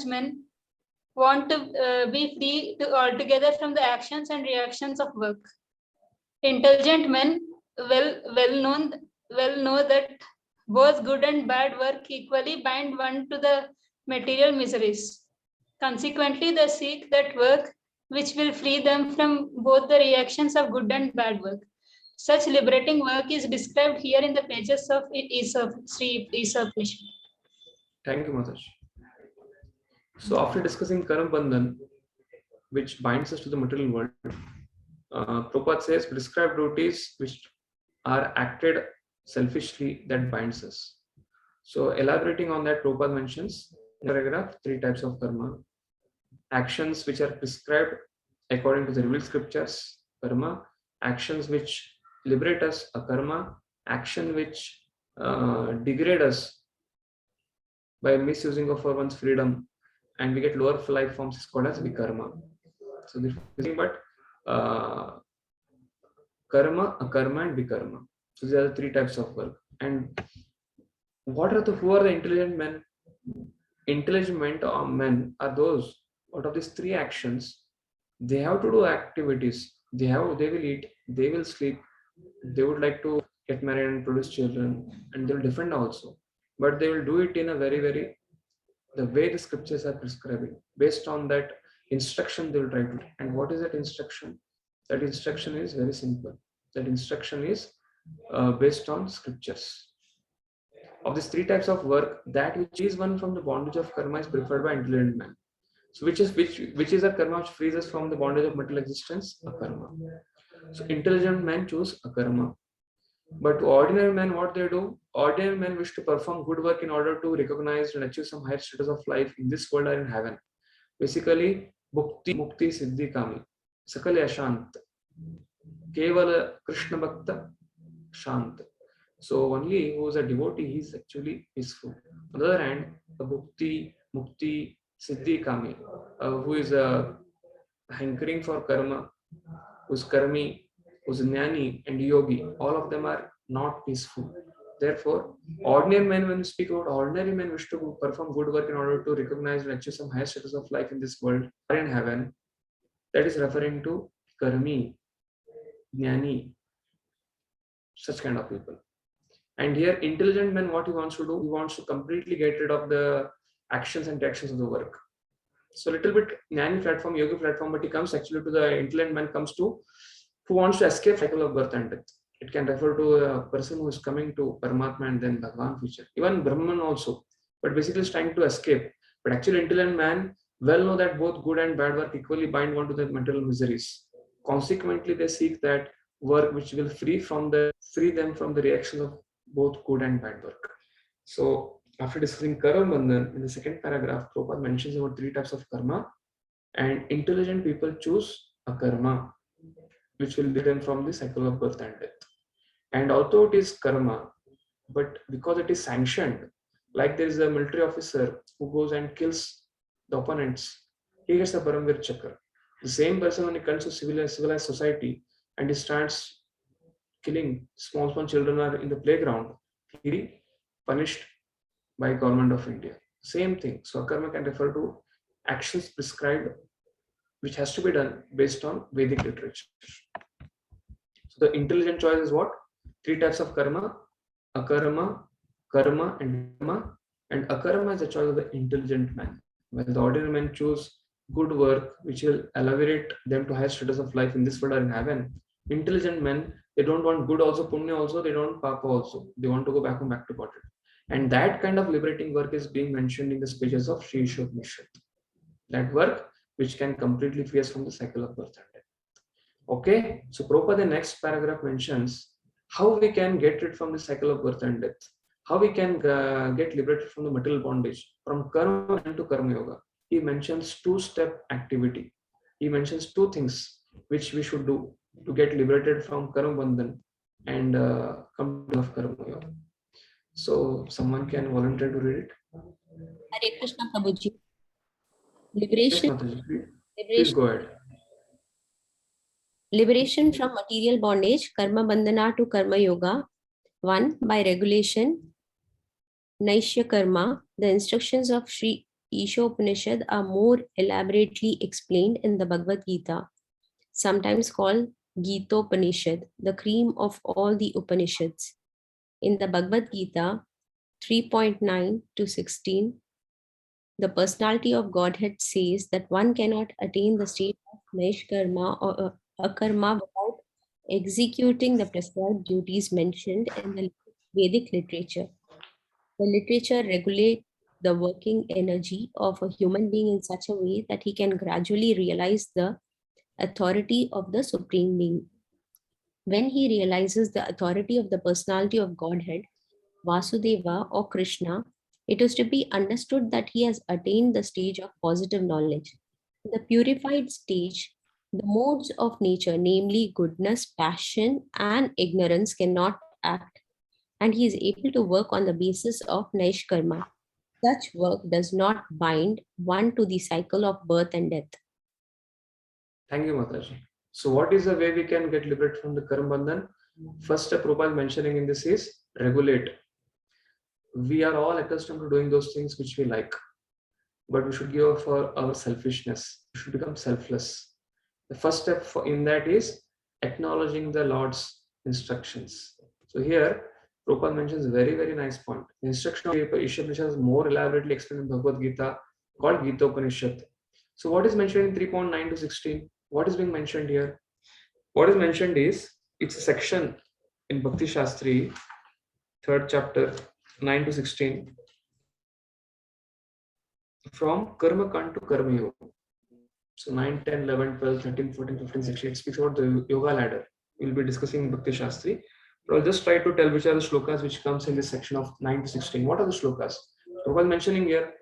men want to be free altogether from the actions and reactions of work. Intelligent men well know that both good and bad work equally bind one to the material miseries. Consequently, they seek that work which will free them from both the reactions of good and bad work. Such liberating work is described here in the pages of Isopanishad. Thank you, Mataji. So after discussing karma bandhan, which binds us to the material world, Prabhupada says prescribed duties which are acted selfishly that binds us. So elaborating on that, Prabhupada mentions in paragraph 3 types of karma. Actions which are prescribed according to the revealed scriptures, karma. Actions which liberate us, akarma. Action which degrade us by misusing of one's freedom and we get lower life forms is called as vikarma. So this is nothing but karma, akarma, and vikarma. So these are the 3 types of work. And who are the intelligent men? Intelligent men are those out of these 3 actions. They have to do activities. They will eat, they will sleep, they would like to get married and produce children, and they will defend also. But they will do it in a very the way the scriptures are prescribing. Based on that instruction, they will try to. And what is that instruction? That instruction is very simple. That instruction is based on scriptures. Of these 3 types of work, that which is one from the bondage of karma is preferred by intelligent man. So which is a karma which frees us from the bondage of material existence? A karma. So intelligent men choose a karma. But ordinary men, what they do? Ordinary men wish to perform good work in order to recognize and achieve some higher status of life in this world or in heaven. Basically, bhukti, mukti, siddhi, kami. Sakale ashant. Kevala Krishna Bhakta Shant. So only who is a devotee, he is actually peaceful. On the other hand, the bhukti, mukti, siddhi, kami, who is hankering for karma, who is karmi, who's jnani and yogi, all of them are not peaceful. Therefore, ordinary men, when we speak about ordinary men wish to perform good work in order to recognize and achieve some higher status of life in this world or in heaven, that is referring to karmi, jnani, such kind of people. And here, intelligent men, what he wants to do, he wants to completely get rid of the actions and reactions of the work. So little bit jnani platform, yogi platform, but he comes actually to the intelligent man comes to who wants to escape cycle of birth and death. It can refer to a person who is coming to Paramatma and then Bhagavan future. Even Brahman also. But basically is trying to escape. But actually intelligent man well know that both good and bad work equally bind one to the material miseries. Consequently, they seek that work which will free them from the reaction of both good and bad work. So, after discussing karma bandhan, in the second paragraph, Prabhupada mentions about 3 types of karma, and intelligent people choose a karma which will lead them from the cycle of birth and death. And although it is karma, but because it is sanctioned, like there is a military officer who goes and kills the opponents, he gets a Paramvir Chakra. The same person, when he comes to civilized society and he starts killing small children are in the playground, he punished by government of India. Same thing. So akarma can refer to actions prescribed which has to be done based on Vedic literature. So the intelligent choice is what? 3 types of karma: akarma, karma, and dharma. And akarma is the choice of the intelligent man. While the ordinary men choose good work which will elevate them to high status of life in this world or in heaven, intelligent men, they don't want good also, punya also, they don't want papa also. They want to go back to bottom. And that kind of liberating work is being mentioned in the pages of Sri Isopanishad. That work which can completely free us from the cycle of birth and death. Okay, so Prabhupada, the next paragraph mentions how we can get rid from the cycle of birth and death, how we can get liberated from the material bondage, from karma to karma yoga. He mentions 2-step activity. He mentions 2 things which we should do to get liberated from karma bandhan and come to karma yoga. So someone can volunteer to read it. Hare Krishna Prabhuji. Yes, Liberation, Mataji, please go ahead. liberation from material bondage, karma bandhana to karma yoga. 1. By regulation, Naishya karma. The instructions of Sri Isopanishad are more elaborately explained in the Bhagavad Gita, sometimes called Gitopanishad, the cream of all the Upanishads. In the Bhagavad Gita 3.9 to 16, the personality of Godhead says that one cannot attain the state of Naishkarma or Akarma without executing the prescribed duties mentioned in the Vedic literature. The literature regulates the working energy of a human being in such a way that he can gradually realize the authority of the Supreme Being. When he realizes the authority of the personality of Godhead, Vasudeva or Krishna, it is to be understood that he has attained the stage of positive knowledge. In the purified stage, the modes of nature, namely goodness, passion, and ignorance, cannot act, and he is able to work on the basis of Naishkarma. Such work does not bind one to the cycle of birth and death. Thank you, Mataji. So what is the way we can get liberated from the karma bandhan? First step Prabhupada mentioning in this is regulate. We are all accustomed to doing those things which we like, but we should give up for our selfishness. We should become selfless. The first step in that is acknowledging the Lord's instructions. So here, Prabhupada mentions a very, very nice point. The instruction of Isopanishad is more elaborately explained in Bhagavad Gita, called Gitopanishad. So what is mentioned in 3.9 to 16? What is being mentioned here? What is mentioned is, it's a section in Bhakti Shastri, 3rd chapter, 9 to 16, from Karma Kand to Karma Yoga. So 9, 10, 11, 12, 13, 14, 15, 16, it speaks about the yoga ladder. We'll be discussing in Bhakti Shastri. But I'll just try to tell which are the shlokas which comes in this section of 9 to 16. What are the shlokas? Prabhupada mentioning here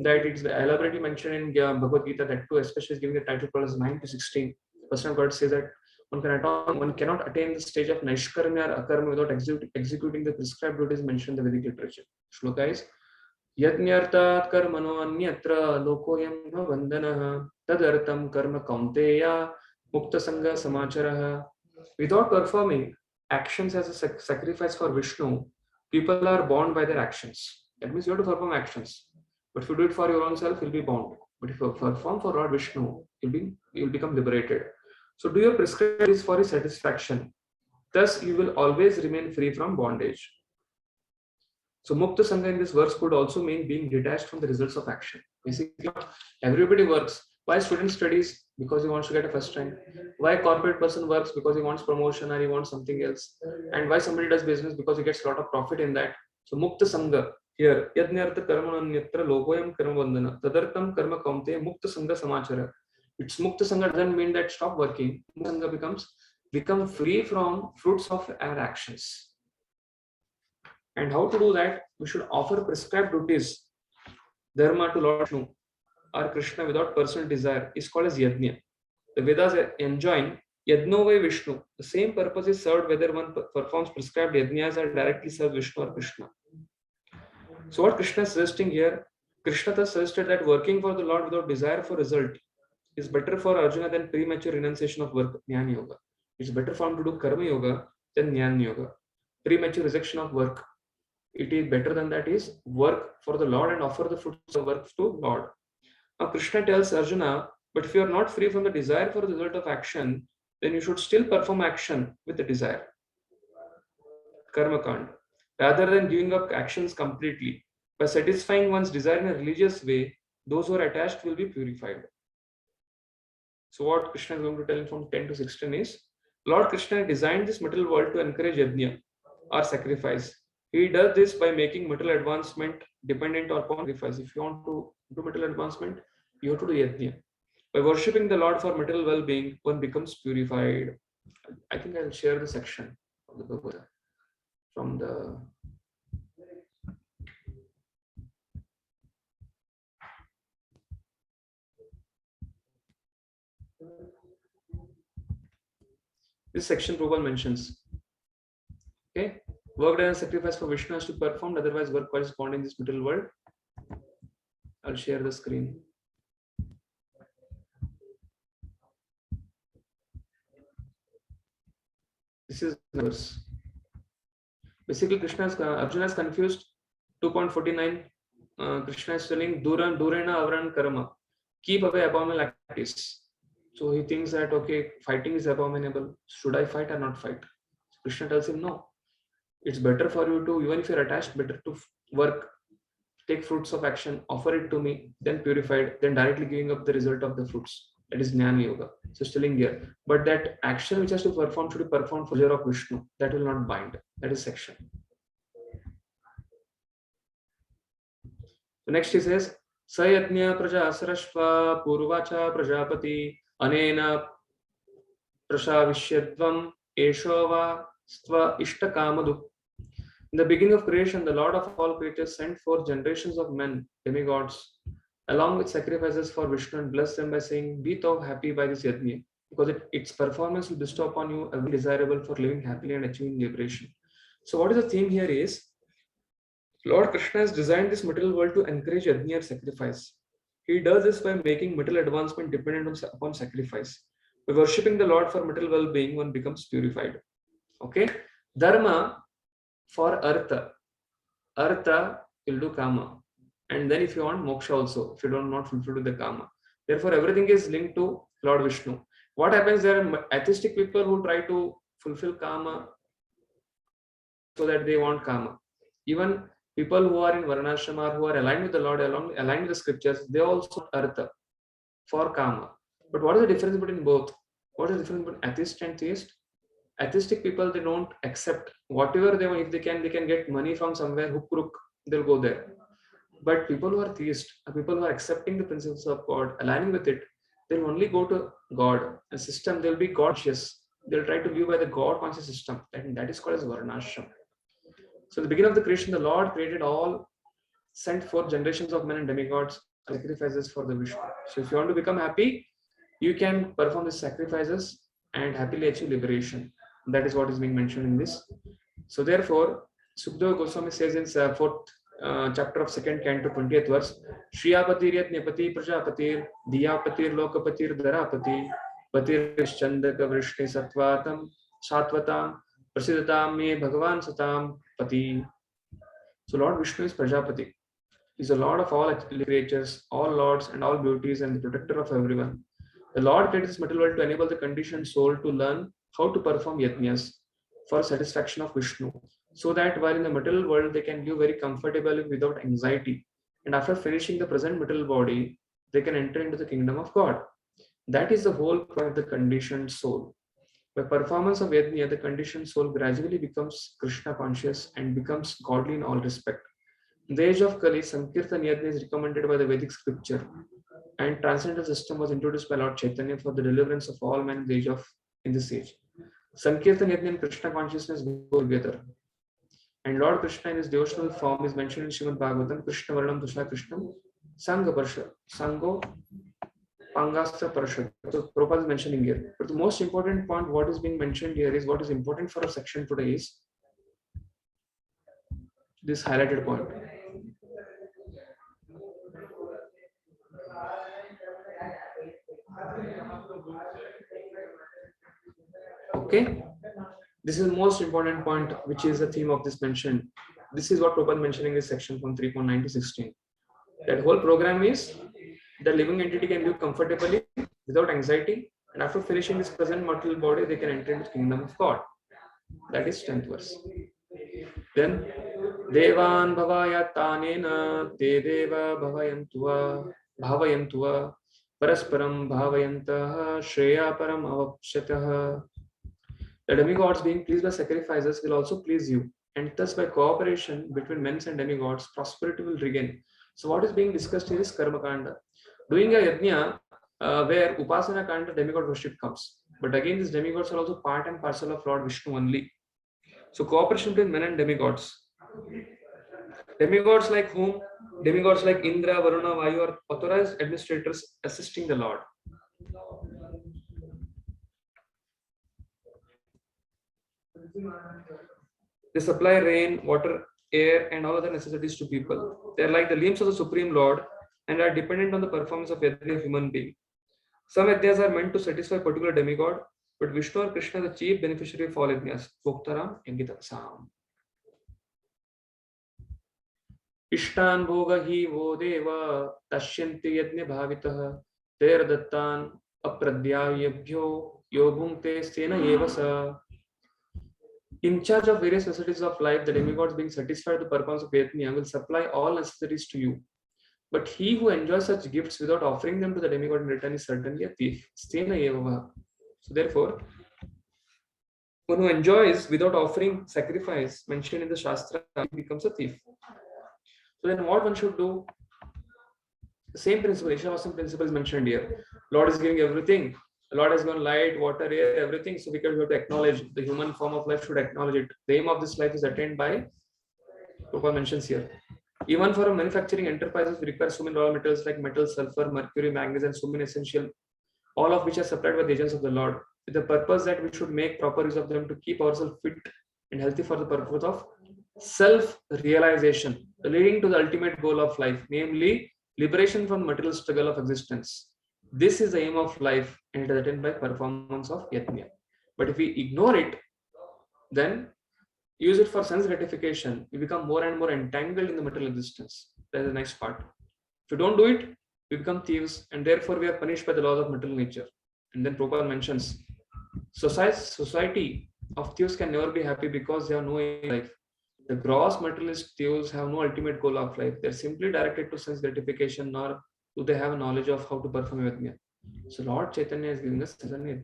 that it's elaborately mentioned in Bhagavad Gita, that too, especially is giving the title called as 9 to 16. The person of God says that one cannot attain the stage of Naishkarma or Akarma without executing the prescribed duties mentioned in the Vedic literature. Shloka is Yatnyartat karmano anyatra lokoyam vandanaha tadartam karma kaunteya mukta sangha samacharaha. Without performing actions as a sacrifice for Vishnu, people are bound by their actions. That means you have to perform actions. But if you do it for your own self, you'll be bound. But if you perform for Lord Vishnu, you'll become liberated. So do your prescribed duties for his satisfaction. Thus, you will always remain free from bondage. So Mukta Sangha in this verse could also mean being detached from the results of action. Basically, everybody works. Why student studies? Because he wants to get a first rank. Why a corporate person works? Because he wants promotion or he wants something else. And why somebody does business? Because he gets a lot of profit in that. So Mukta Sangha, Here, yadnyartha karmananyatra lokoyam karma bandhana tadartam karma kaunteya mukta sangha samachara. It's mukta sangha doesn't mean that stop working. Mukta sangha becomes become free from fruits of our actions. And how to do that? We should offer prescribed duties, dharma to Lord Vishnu or Krishna without personal desire is called as yajna. The Vedas enjoin yajno vai Vishnu. The same purpose is served whether one performs prescribed yajnas or directly serves Vishnu or Krishna. So what Krishna is suggesting here, Krishna thus suggested that working for the Lord without desire for result is better for Arjuna than premature renunciation of work, Jnana Yoga. It's better for him to do Karma Yoga than Jnana Yoga. Premature rejection of work. It is better than that is work for the Lord and offer the fruits of work to Lord. Now Krishna tells Arjuna, but if you are not free from the desire for the result of action, then you should still perform action with the desire. Karma Kand. Rather than giving up actions completely, by satisfying one's desire in a religious way, those who are attached will be purified. So what Krishna is going to tell from 10 to 16 is, Lord Krishna designed this material world to encourage yajna or sacrifice. He does this by making material advancement dependent upon sacrifice. If you want to do material advancement, you have to do yajna. By worshipping the Lord for material well-being, one becomes purified. I think I will share the section of the Bhagavad from the this section Prabhupada mentions. Okay, work done as sacrifice for Vishnu has to be performed, otherwise work corresponding in this material world. I'll share the screen. This is numbers. Basically, Arjuna is confused. 2.49. Krishna is telling Durena Avran Karma. Keep away abominable activities. So he thinks that okay, fighting is abominable. Should I fight or not fight? So Krishna tells him no. It's better for you to, even if you're attached, better to work, take fruits of action, offer it to me, then purified, then directly giving up the result of the fruits. That is Jnana Yoga. So still here. But that action which has to perform should be performed for the pleasure of Vishnu. That will not bind. That is section. So next he says, Sayatnya Praja Sarashva Purvacha Prajapati Anena Prashavishyadvam Eshova Stva Ishtakamadu. In the beginning of creation, the Lord of all creatures sent forth generations of men, demigods, along with sacrifices for Vishnu and blessed them by saying, be thou happy by this yajna, because its performance will bestow upon you everything desirable for living happily and achieving liberation. So what is the theme here is, Lord Krishna has designed this material world to encourage yajna or sacrifice. He does this by making material advancement dependent upon sacrifice. By worshipping the Lord for material well-being, one becomes purified. Okay? Dharma for artha. Artha will do kama. And then if you want moksha also, if you don't not fulfill the kama. Therefore, everything is linked to Lord Vishnu. What happens, there are atheistic people who try to fulfill kama so that they want kama. Even people who are in Varnashrama, who are aligned with the Lord, aligned with the scriptures, they also artha for kama. But what is the difference between both? What is the difference between atheist and theist? Atheistic people, they don't accept whatever they want. If they can get money from somewhere, hook crook, they'll go there. But people who are theist, people who are accepting the principles of God, aligning with it, they'll only go to God, a system. They'll be God conscious. They'll try to live by the God conscious system, and that is called as Varnashram. So, at the beginning of the creation, the Lord created all, sent forth generations of men and demigods, sacrifices for the Vishnu. So, if you want to become happy, you can perform these sacrifices and happily achieve liberation. That is what is being mentioned in this. So, therefore, Sukadeva Goswami says in 4th chapter of 2nd canto 20th verse, Shriyapatir Yatnyapati Prajapatir Diyapatir Lokapatir Dharapati Patir Chandaka Vrishni Satvatam Satvatam Prasidatam Me Bhagavan Satam Pati. So Lord Vishnu is Prajapati. He is the Lord of all creatures, all lords and all beauties, and the protector of everyone. The Lord created this material world to enable the conditioned soul to learn how to perform yajnas for satisfaction of Vishnu, so that while in the material world they can live very comfortably without anxiety, and after finishing the present material body, they can enter into the kingdom of God. That is the whole point of the conditioned soul. By performance of yajna, the conditioned soul gradually becomes Krishna conscious and becomes godly in all respect. In the age of Kali, Sankirtan Yajna is recommended by the Vedic scripture, and transcendental system was introduced by Lord Chaitanya for the deliverance of all men in this age. Sankirtan Yajna and Krishna consciousness go together. And Lord Krishna in his devotional form is mentioned in Srimad Bhagavatam, Krishna Varnam Tusha Krishnam, Sangha Parsha, Sango Pangastra Parsha. So Prabhupada is mentioning here. But the most important point, what is being mentioned here is what is important for our section today is this highlighted point. Okay, this is the most important point, which is the theme of this mention. This is what Prabhupada is mentioning in this section from 3.9 to 16. That whole program is the living entity can live comfortably without anxiety, and after finishing this present mortal body, they can enter into the kingdom of God. That is 10th verse. Then Devan bhavaya tanena te deva bhavayantua parasparam bhavayantaha shreya param avapshatah. The demigods, being pleased by sacrifices, will also please you, and thus by cooperation between men and demigods, prosperity will regain. So what is being discussed here is Karma Kanda. Doing a yajna where Upasana Kanda, demigod worship comes. But again, these demigods are also part and parcel of Lord Vishnu only. So cooperation between men and demigods. Demigods like whom? Demigods like Indra, Varuna, Vayu are authorized administrators assisting the Lord. They supply rain, water, air, and all other necessities to people. They are like the limbs of the Supreme Lord and are dependent on the performance of every human being. Some yajnas are meant to satisfy a particular demigod, but Vishnu or Krishna is the chief beneficiary of all yajnas. Bhoktaram Ingitaksam. Ishtan bhoga hi vo deva tashyanti yajna bhavitah ter dattan apradyayabhyo yobhungte sena yevasa. In charge of various necessities of life, the demigods, being satisfied with the purpose of yajna, will supply all necessities to you. But he who enjoys such gifts without offering them to the demigod in return is certainly a thief. Stena yevava. So therefore, one who enjoys without offering sacrifice mentioned in the Shastra becomes a thief. So then what one should do? The same principle, Ishavasam principle is mentioned here. Lord is giving everything. The Lord has given light, water, air, everything. So because we have to acknowledge the human form of life should acknowledge it. The aim of this life is attained by, Prabhupada mentions here. Even for a manufacturing enterprises, we require so many raw materials like metal, sulfur, mercury, manganese, and so many essential, all of which are supplied by the agents of the Lord, with the purpose that we should make proper use of them to keep ourselves fit and healthy for the purpose of self-realization, leading to the ultimate goal of life, namely liberation from the material struggle of existence. This is the aim of life, and it is attained by performance of yajna. But if we ignore it, then use it for sense gratification, we become more and more entangled in the material existence. That is the next part. If we don't do it, we become thieves, and therefore we are punished by the laws of material nature. And then Prabhupada mentions, society of thieves can never be happy because they have no aim in life. The gross materialist thieves have no ultimate goal of life. They are simply directed to sense gratification, nor do they have a knowledge of how to perform yajna. So Lord Chaitanya is giving us yajna.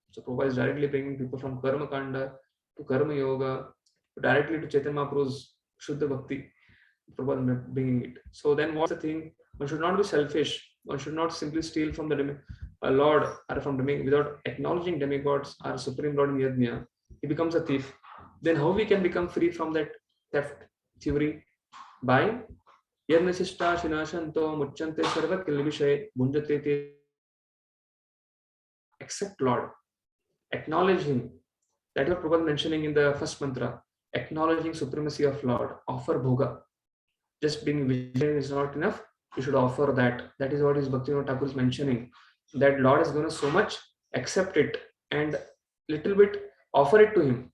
So Prabhupada is directly bringing people from Karma Kanda to Karma Yoga, directly to Chaitanya Mahaprabhu's Shuddha Bhakti. Prabhupada bringing it. So then what's the thing? One should not be selfish. One should not simply steal from the Lord or from demigod without acknowledging demigods or Supreme Lord in yajna. He becomes a thief. Then how we can become free from that theft theory? By Yadnasishta Shinashanto Muchante Sarva Kilvishay Bunjate. Accept Lord. Acknowledge Him. That is what Prabhupada mentioning in the first mantra. Acknowledging supremacy of Lord. Offer bhoga. Just being vigilant is not enough. You should offer that. That is what is Bhaktivinoda Thakur is mentioning. That Lord has given us so much. Accept it and little bit offer it to Him.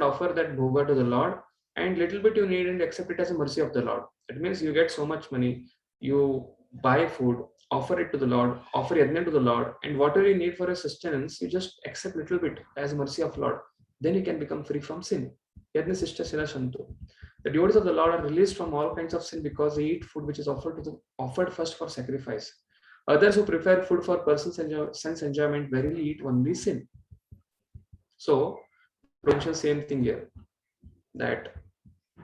Offer that bhoga to the Lord, and little bit you need and accept it as a mercy of the Lord. It means you get so much money, you buy food, offer it to the Lord, offer yajna to the Lord, and whatever you need for your sustenance, you just accept little bit as mercy of Lord. Then you can become free from sin. Yajna sishta sila shanto. The devotees of the Lord are released from all kinds of sin because they eat food which is offered first for sacrifice. Others who prepare food for personal sense enjoyment verily eat only sin. So, mention same thing here, that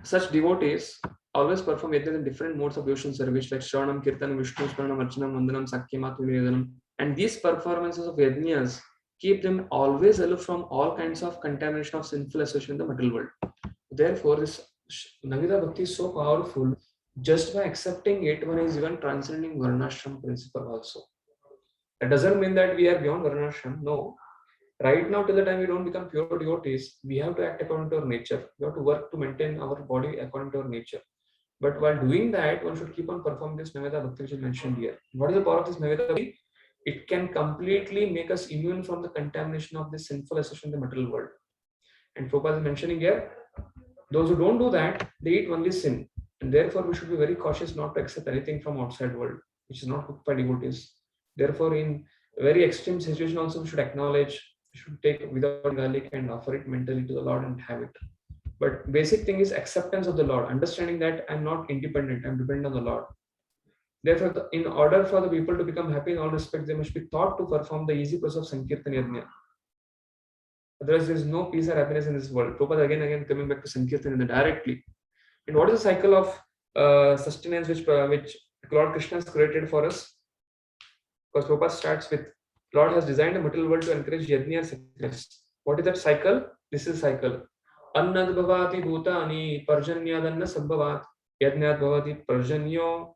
such devotees always perform yajnas in different modes of devotion service like Shravanam, Kirtanam, Vishnu Smaranam, Archanam, Vandanam, Sakyam, Atmanivedanam. And these performances of yajnas keep them always aloof from all kinds of contamination of sinful association in the material world. Therefore, this Navida Bhakti is so powerful. Just by accepting it, one is even transcending Varnashram principle also. That doesn't mean that we are beyond Varnashram. No. Right now, till the time we don't become pure devotees, we have to act according to our nature. We have to work to maintain our body according to our nature. But while doing that, one should keep on performing this Navida Bhakti which is mentioned here. What is the power of this Navida Bhakti? It can completely make us immune from the contamination of this sinful association in the material world. And Prabhupada is mentioning here, those who don't do that, they eat only sin. And therefore, we should be very cautious not to accept anything from outside world, which is not cooked by devotees. Therefore, in a very extreme situation also, we should acknowledge, we should take without garlic and offer it mentally to the Lord and have it. But basic thing is acceptance of the Lord, understanding that I'm not independent, I'm dependent on the Lord. Therefore, in order for the people to become happy in all respects, they must be taught to perform the easy process of Sankirtan Yajna. Otherwise, there is no peace or happiness in this world. Prabhupada again coming back to Sankirtan directly. And what is the cycle of sustenance which Lord Krishna has created for us? Because Prabhupada starts with, Lord has designed a material world to encourage yajna and sacrifice. What is that cycle? This is cycle. Annad bhavati bhutani parjanyadanna sambhavat yajnat bhavati parjanyo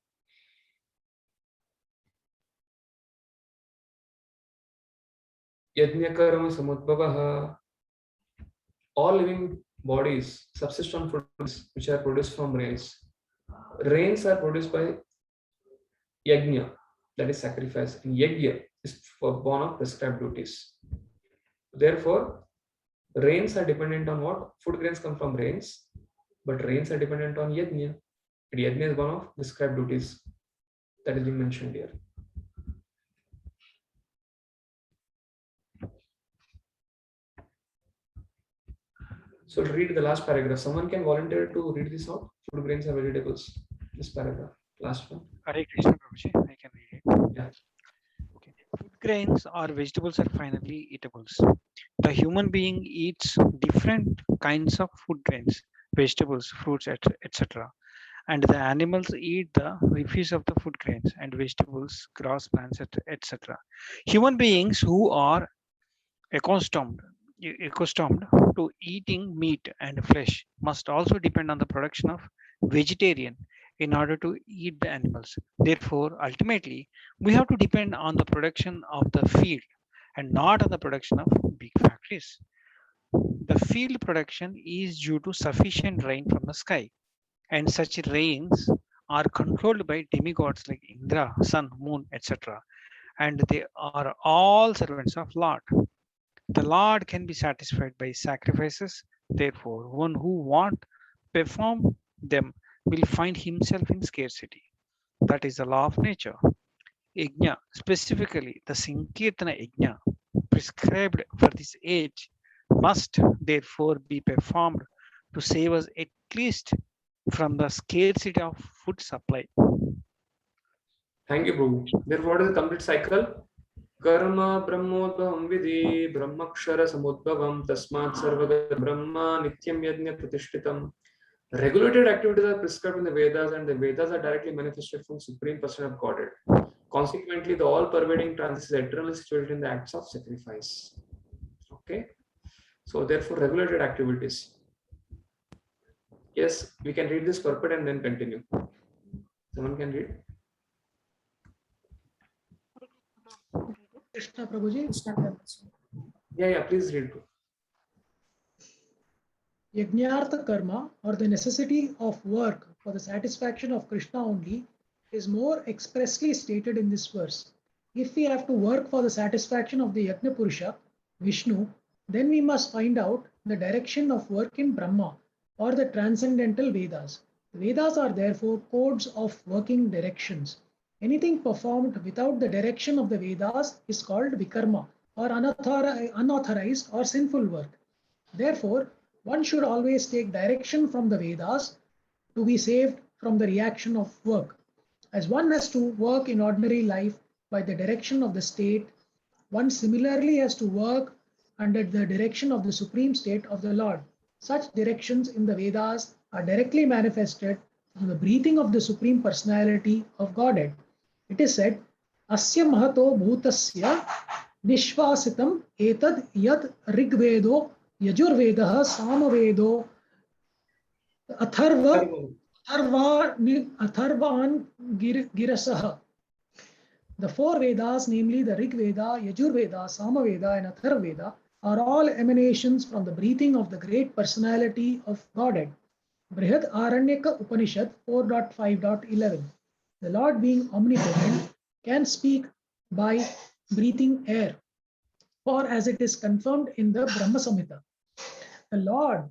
yajna karma samudbhavaha. All living bodies subsist on foods which are produced from rains. Rains are produced by yajna, that is sacrifice, and yajna is born of prescribed duties. Therefore, rains are dependent on what? Food grains come from rains, but rains are dependent on yajna. And yajna is one of prescribed duties that is being mentioned here. So read the last paragraph. Someone can volunteer to read this out. Food grains are vegetables. This paragraph, last one. Hare Krishna Prabhuji, I can read it. Yeah. Okay. Food grains or vegetables are finally eatables. The human being eats different kinds of food grains, vegetables, fruits, etc. And the animals eat the refuse of the food grains and vegetables, grass, plants, etc. Human beings who are accustomed to eating meat and flesh must also depend on the production of vegetarian in order to eat the animals. Therefore, ultimately, we have to depend on the production of the field and not on the production of big factories. The field production is due to sufficient rain from the sky, and such rains are controlled by demigods like Indra, sun, moon, etc. And they are all servants of Lord. The Lord can be satisfied by sacrifices. Therefore, one who won't perform them will find himself in scarcity. That is the law of nature. Yajna, specifically the Sankirtana Yajna, prescribed for this age, must therefore be performed to save us at least from the scarcity of food supply. Thank you, Prabhu. Therefore, what is the complete cycle? Karma brahmodbhavam vidhi brahmakshara samudbhavam tasmat sarvaga brahma nityam yajna pratishtitam. Regulated activities are prescribed in the Vedas, and the Vedas are directly manifested from Supreme Person of Godhead. Consequently, the all-pervading trance is eternally situated in the acts of sacrifice. Okay? So, therefore, regulated activities. Yes, we can read this purport and then continue. Someone can read? Krishna Prabhuji. Yeah, please read. Yajnartha karma, or the necessity of work for the satisfaction of Krishna only, is more expressly stated in this verse. If we have to work for the satisfaction of the Yajna Purusha, Vishnu, then we must find out the direction of work in Brahma or the transcendental Vedas. The Vedas are therefore codes of working directions. Anything performed without the direction of the Vedas is called vikarma, or unauthorized or sinful work. Therefore, one should always take direction from the Vedas to be saved from the reaction of work. As one has to work in ordinary life by the direction of the state, one similarly has to work under the direction of the supreme state of the Lord. Such directions in the Vedas are directly manifested the breathing of the Supreme Personality of Godhead. It is said, Asya Mahato Bhutasya Nishvasitam Etad Yad Rigvedo Yajurvedaha Samavedo Atharvan Girasaha. The four Vedas, namely the Rig Veda, Yajur Veda, Samaveda, and Atharvaveda, are all emanations from the breathing of the great personality of Godhead. Brihad Aranyaka Upanishad 4.5.11. The Lord, being omnipotent, can speak by breathing air, or as it is confirmed in the Brahma Samhita. The Lord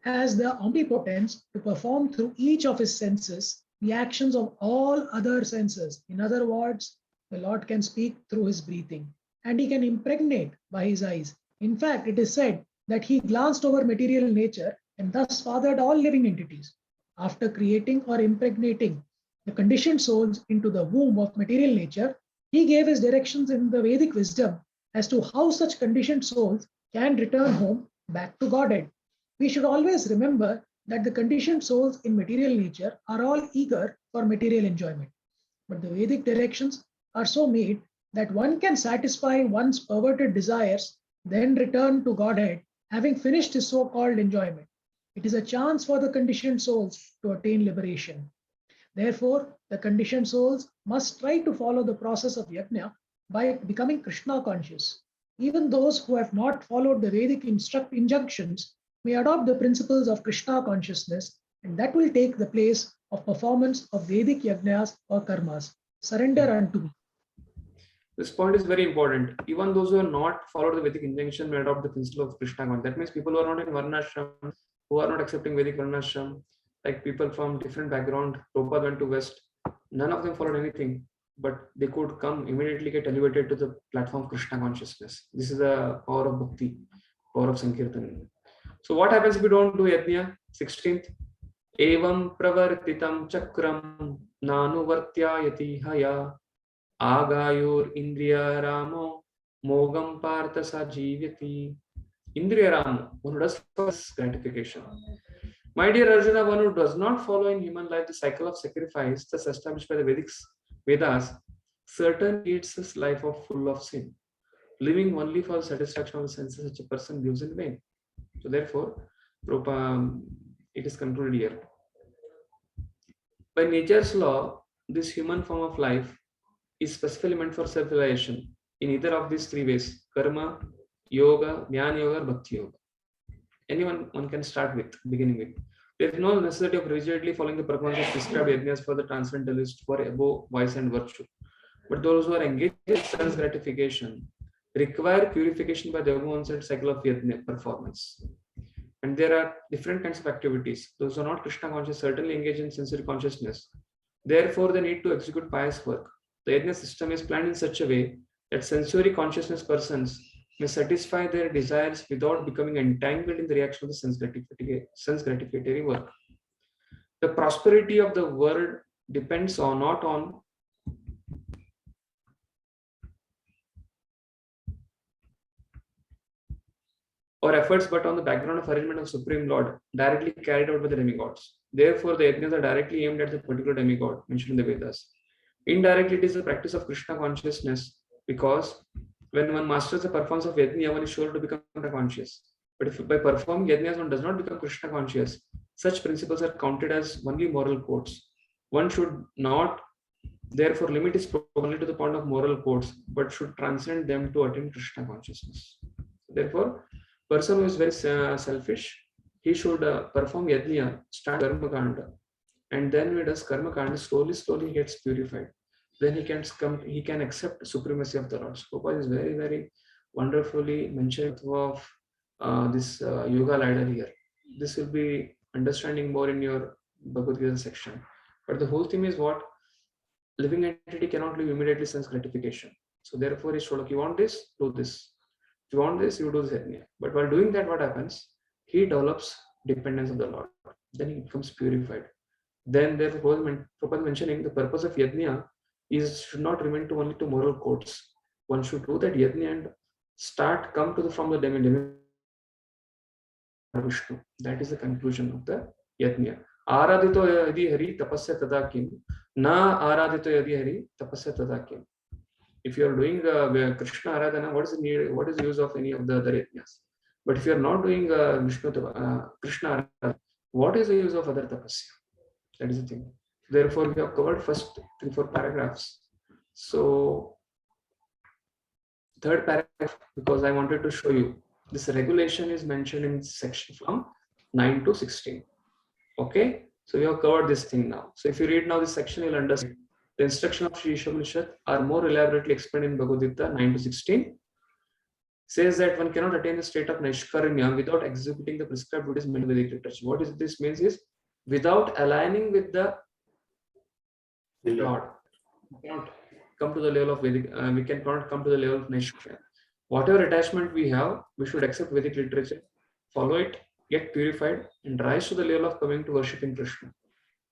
has the omnipotence to perform through each of his senses the actions of all other senses. In other words, the Lord can speak through his breathing, and he can impregnate by his eyes. In fact, it is said that he glanced over material nature and thus fathered all living entities. After creating or impregnating the conditioned souls into the womb of material nature, he gave his directions in the Vedic wisdom as to how such conditioned souls can return home back to Godhead. We should always remember that the conditioned souls in material nature are all eager for material enjoyment. But the Vedic directions are so made that one can satisfy one's perverted desires, then return to Godhead, having finished his so-called enjoyment. It is a chance for the conditioned souls to attain liberation. Therefore, the conditioned souls must try to follow the process of yajna by becoming Krishna conscious. Even those who have not followed the Vedic injunctions may adopt the principles of Krishna consciousness, and that will take the place of performance of Vedic yajnas or karmas. Surrender unto me. This point is very important. Even those who have not followed the Vedic injunction may adopt the principle of Krishna consciousness. That means people who are not in Varnashram, who are not accepting Vedic Varnashram, like people from different background, Prabhupada went to West, none of them followed anything, but they could come immediately get elevated to the platform of Krishna consciousness. This is the power of bhakti, power of Sankirtan. So what happens if we don't do yajna? 16th. Evam pravartitam chakram nanuvartyayati haya agayur indriya ramo mogam partha sajivyati. Indriya ramo, one who does first gratification. My dear Arjuna, one who does not follow in human life the cycle of sacrifice thus established by the Vedas, certainly leads his life of full of sin. Living only for the satisfaction of the senses, such a person lives in vain. So therefore, it is concluded here. By nature's law, this human form of life is specifically meant for self-realization in either of these three ways: karma, yoga, jnana yoga, or bhakti yoga. Anyone one can start with, beginning with. There is no necessity of rigidly following the performance of prescribed yajnas for the transcendentalist for above vice and virtue. But those who are engaged in sense gratification require purification by the above cycle of yajna performance. And there are different kinds of activities. Those who are not Krishna conscious certainly engage in sensory consciousness. Therefore, they need to execute pious work. The yajna system is planned in such a way that sensory consciousness persons may satisfy their desires without becoming entangled in the reaction of the sense gratificatory work. The prosperity of the world depends on not on or efforts, but on the background of arrangement of Supreme Lord, directly carried out by the demigods. Therefore, the yajnas are directly aimed at the particular demigod mentioned in the Vedas. Indirectly, it is the practice of Krishna consciousness, because when one masters the performance of yajna, one is sure to become Krishna conscious. But if by performing yajnas one does not become Krishna conscious, such principles are counted as only moral codes. One should not therefore limit his program only to the point of moral codes, but should transcend them to attain Krishna consciousness. Therefore, person who is very selfish, he should perform yajna, start karma kanda, and then when he does karma kanda, slowly he gets purified. Then he can accept supremacy of the Lord. Prabhupada is very, very wonderfully mentioned of this yoga ladder here. This will be understanding more in your Bhagavad Gita section. But the whole theme is what? Living entity cannot live immediately sense gratification. So therefore, he should, okay, you want this, do this. If you want this, you do this yajna. But while doing that, what happens? He develops dependence on the Lord. Then he becomes purified. Then therefore, Prabhupada mentioning the purpose of yajna should not remain to only to moral codes. One should do that yajna and come to the from the demi Vishnu. That is the conclusion of the yajna. Aradito yadi hari tapasya tada kim. Na aradito yadi hari tapasya tada kim. If you are doing Krishna Aradhana, what is the need? What is the use of any of the other yajnas? But if you are not doing Krishna Aradhana, what is the use of other tapasya? That is the thing. Therefore, we have covered first 3-4 paragraphs. So, third paragraph, because I wanted to show you, this regulation is mentioned in section from 9 to 16. Okay, so we have covered this thing now. So if you read now this section, you'll understand. The instruction of Sri Isopanishad are more elaborately explained in Bhagavad Gita 9 to 16. Says that one cannot attain the state of Naishkaranya without executing the prescribed duties in Vedic literature. What is this means is without aligning with the Lord. We cannot come to the level of Vedic, we cannot come to the level of Naishkaranya. Whatever attachment we have, we should accept Vedic literature, follow it, get purified, and rise to the level of coming to worshiping Krishna.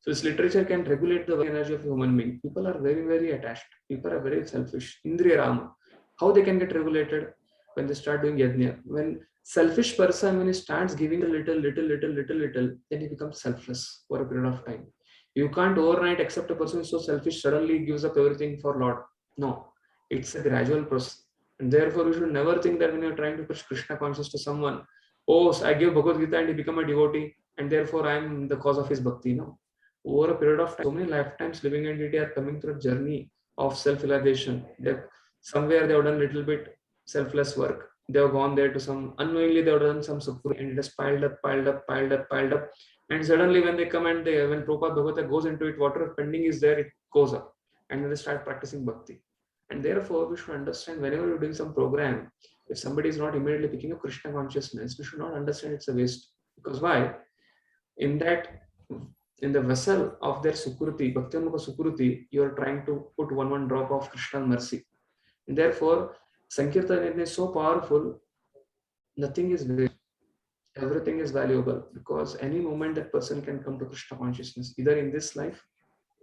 So this literature can regulate the energy of a human being. People are very, very attached. People are very selfish. Indriya Rama. How they can get regulated? When they start doing yajna. When selfish person, when he starts giving a little, then he becomes selfless for a period of time. You can't overnight accept a person who is so selfish, suddenly gives up everything for Lord. No, it's a gradual process. And therefore, you should never think that when you're trying to push Krishna consciousness to someone, oh, I give Bhagavad Gita and he become a devotee, and therefore I am the cause of his bhakti. No. Over a period of time, so many lifetimes living entity are coming through a journey of self-realization. Somewhere they have done a little bit selfless work. They have gone there to some, unknowingly they have done some sukri, and it has piled up. And suddenly when they come and when Prabhupada Bhagavata goes into it, whatever pending is there, it goes up. And then they start practicing bhakti. And therefore, we should understand whenever you're doing some program, if somebody is not immediately picking up Krishna consciousness, we should not understand it's a waste. Because why? In the vessel of their Sukruti, Bhakti-Mukha Sukruti, you are trying to put one drop of Krishna's mercy. And therefore, Sankirtan is so powerful, nothing is waste. Everything is valuable, because any moment that person can come to Krishna consciousness, either in this life,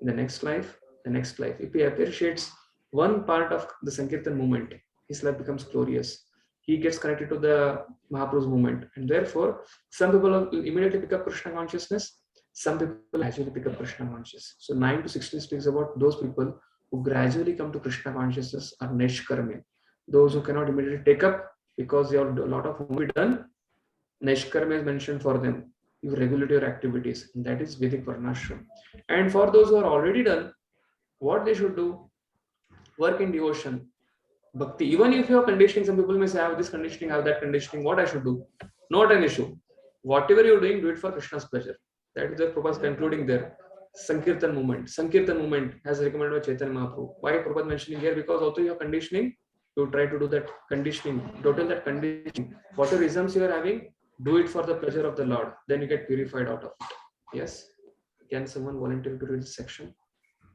in the next life. If he appreciates one part of the Sankirtan movement, his life becomes glorious. He gets connected to the Mahaprabhu's movement. And therefore, some people will immediately pick up Krishna consciousness. Some people gradually pick up Krishna consciousness. So 9 to 16 speaks about those people who gradually come to Krishna consciousness are Naishkarmya. Those who cannot immediately take up because they have a lot of movie done, Naishkarmya is mentioned for them. You regulate your activities, and that is Vedic Varnashram. And for those who are already done, what they should do? Work in devotion, bhakti. Even if you have conditioning, some people may say, I have this conditioning, I have that conditioning, what I should do? Not an issue. Whatever you're doing, do it for Krishna's pleasure. That is the Prabhupada concluding there. Sankirtan movement as recommended by Chaitanya Mahaprabhu. Why Prabhupada mentioning here? Because although you have conditioning, you try to do that conditioning, total that conditioning. Whatever isms you are having, do it for the pleasure of the Lord. Then you get purified out of it. Yes? Can someone volunteer to read this section?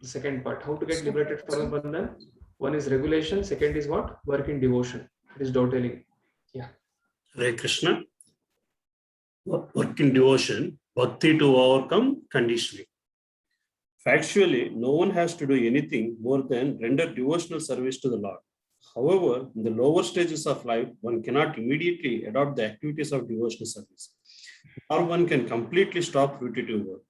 The second part, how to get liberated from the bandhan. One is regulation, second is what? Work in devotion. It is dovetailing. Yeah. Hare Krishna. Work in devotion, bhakti to overcome conditioning. Factually, no one has to do anything more than render devotional service to the Lord. However, in the lower stages of life, one cannot immediately adopt the activities of devotional service, or one can completely stop repetitive work.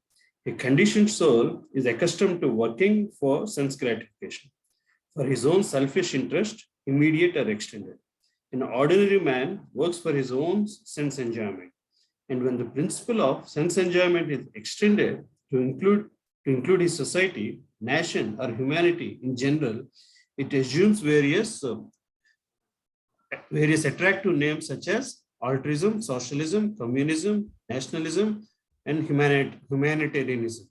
A conditioned soul is accustomed to working for sense gratification, for his own selfish interest, immediate or extended. An ordinary man works for his own sense enjoyment. And when the principle of sense enjoyment is extended to include his society, nation, or humanity in general, it assumes various attractive names such as altruism, socialism, communism, nationalism, and humanitarianism.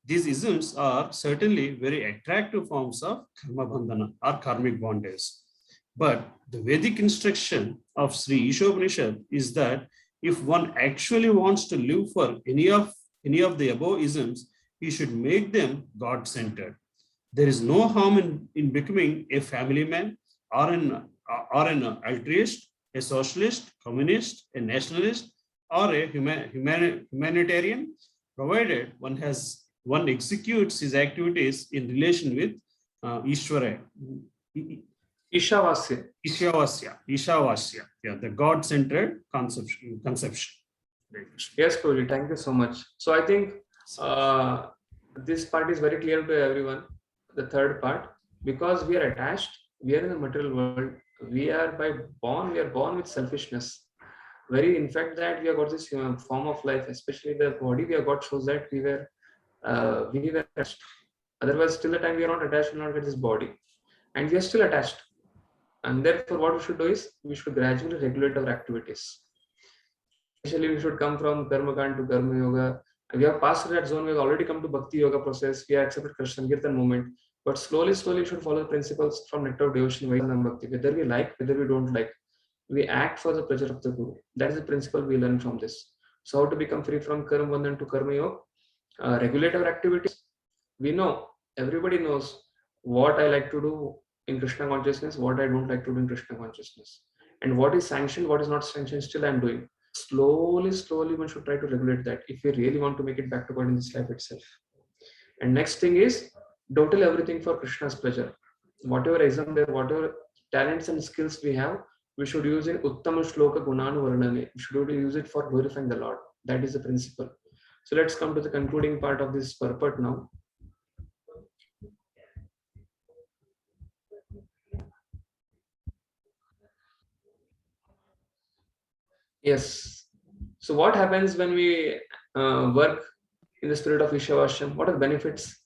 These isms are certainly very attractive forms of karma bandhana or karmic bondage. But the Vedic instruction of Sri Isopanishad is that if one actually wants to live for any of the above isms, he should make them God-centered. There is no harm in becoming a family man or an altruist, a socialist, communist, a nationalist, or a humanitarian, provided one executes his activities in relation with Ishvara. Ishavasya. Yeah, the God-centered conception. Yes, Prabhuji, thank you so much. So I think This part is very clear to everyone. The third part, because we are attached, we are in the material world. We are born with selfishness. Very, in fact, that we have got this form of life, especially the body we have got shows that we were attached. Otherwise, till the time we are not attached, we will not get this body, and we are still attached. And therefore, what we should do is we should gradually regulate our activities. Initially, we should come from Karma Kand to Karma Yoga. We have passed that zone. We have already come to Bhakti Yoga process. We have accepted Krishna Kirtan movement. But slowly, we should follow the principles from Nectar of Devotion, and Bhakti. Whether we like, whether we don't like, we act for the pleasure of the Guru. That is the principle we learn from this. So, how to become free from Karma Bandhan to Karma Yoga? Regulate our activities. We know, everybody knows what I like to do in Krishna consciousness, what I don't like to do in Krishna consciousness, and what is sanctioned, what is not sanctioned, still I'm doing. Slowly, one should try to regulate that if we really want to make it back to God in this life itself. And next thing is, don't tell everything for Krishna's pleasure. Whatever exam there, whatever talents and skills we have, we should use in Uttama Shloka Gunanu Varnane. We should use it for glorifying the Lord. That is the principle. So let's come to the concluding part of this purport now. Yes. So what happens when we work in the spirit of Ishavasham? What are the benefits?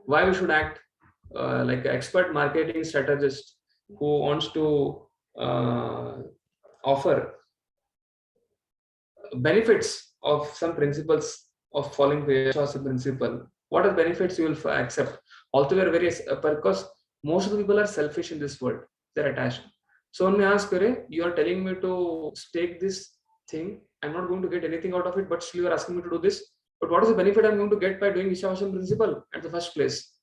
Why we should act like an expert marketing strategist who wants to offer benefits of some principles of following the Ishavasham principle? What are the benefits you will accept? Altogether, various because most of the people are selfish in this world. They're attached. So when I ask, you are telling me to stake this thing, I'm not going to get anything out of it, but still you are asking me to do this. But what is the benefit I'm going to get by doing Ishavasham principle at the first place?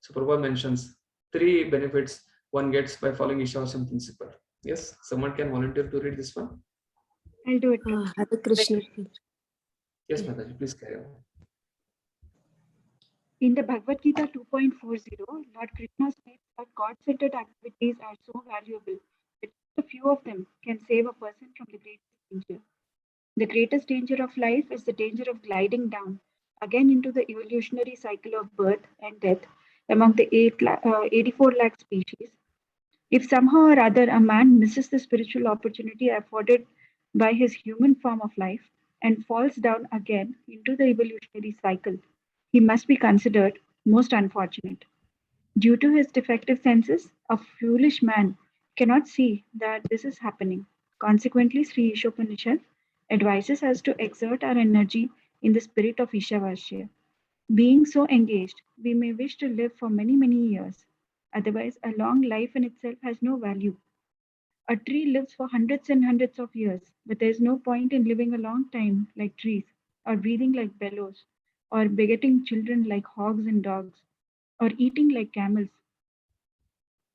So Prabhupada mentions 3 benefits one gets by following Ishavasham principle. Yes, someone can volunteer to read this one. I'll do it. Hare Krishna. Yes, Mataji, please carry on. In the Bhagavad Gita 2.40, Lord Krishna states that God-centered activities are so valuable that a few of them can save a person from the greatest danger. The greatest danger of life is the danger of gliding down again into the evolutionary cycle of birth and death among the 84 lakh species. If somehow or other a man misses the spiritual opportunity afforded by his human form of life and falls down again into the evolutionary cycle, he must be considered most unfortunate. Due to his defective senses, a foolish man cannot see that this is happening. Consequently, Sri Isopanishad advises us to exert our energy in the spirit of Ishavashya. Being so engaged, we may wish to live for many, many years. Otherwise, a long life in itself has no value. A tree lives for hundreds and hundreds of years, but there is no point in living a long time like trees, or breathing like bellows, or begetting children like hogs and dogs, or eating like camels.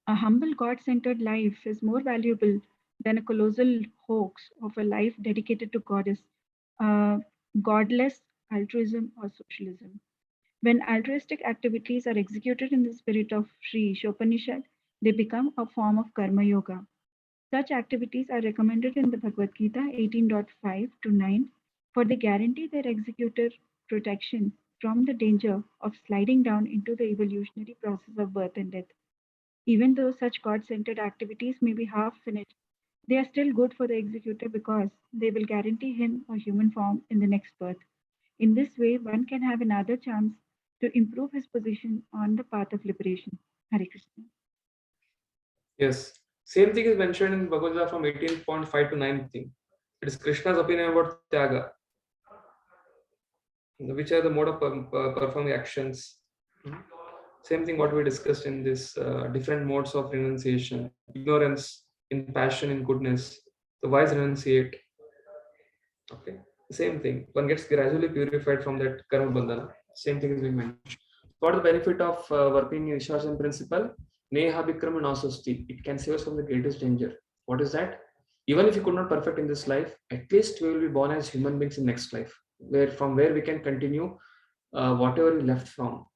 A humble God-centered life is more valuable than a colossal hoax of a life dedicated to goddess, godless altruism or socialism. When altruistic activities are executed in the spirit of Sri Isopanishad, they become a form of karma yoga. Such activities are recommended in the Bhagavad Gita 18.5 to 9, for they guarantee their executor protection from the danger of sliding down into the evolutionary process of birth and death. Even though such God-centered activities may be half-finished, they are still good for the executor because they will guarantee him a human form in the next birth. In this way, one can have another chance to improve his position on the path of liberation. Hare Krishna. Yes, same thing is mentioned in Bhagavad Gita from 18.5 to 9 thing. It is Krishna's opinion about Tyaga, which are the mode of performing actions. Same thing what we discussed in this different modes of renunciation: ignorance, in passion, in goodness. The wise renunciate. Okay, same thing. One gets gradually purified from that karma bandhana. Same thing is being mentioned. What is the benefit of working in Ishavasham principle? Neha Bikrama Nasasti. It can save us from the greatest danger. What is that? Even if you could not perfect in this life, at least we will be born as human beings in next life, from where we can continue whatever we left from.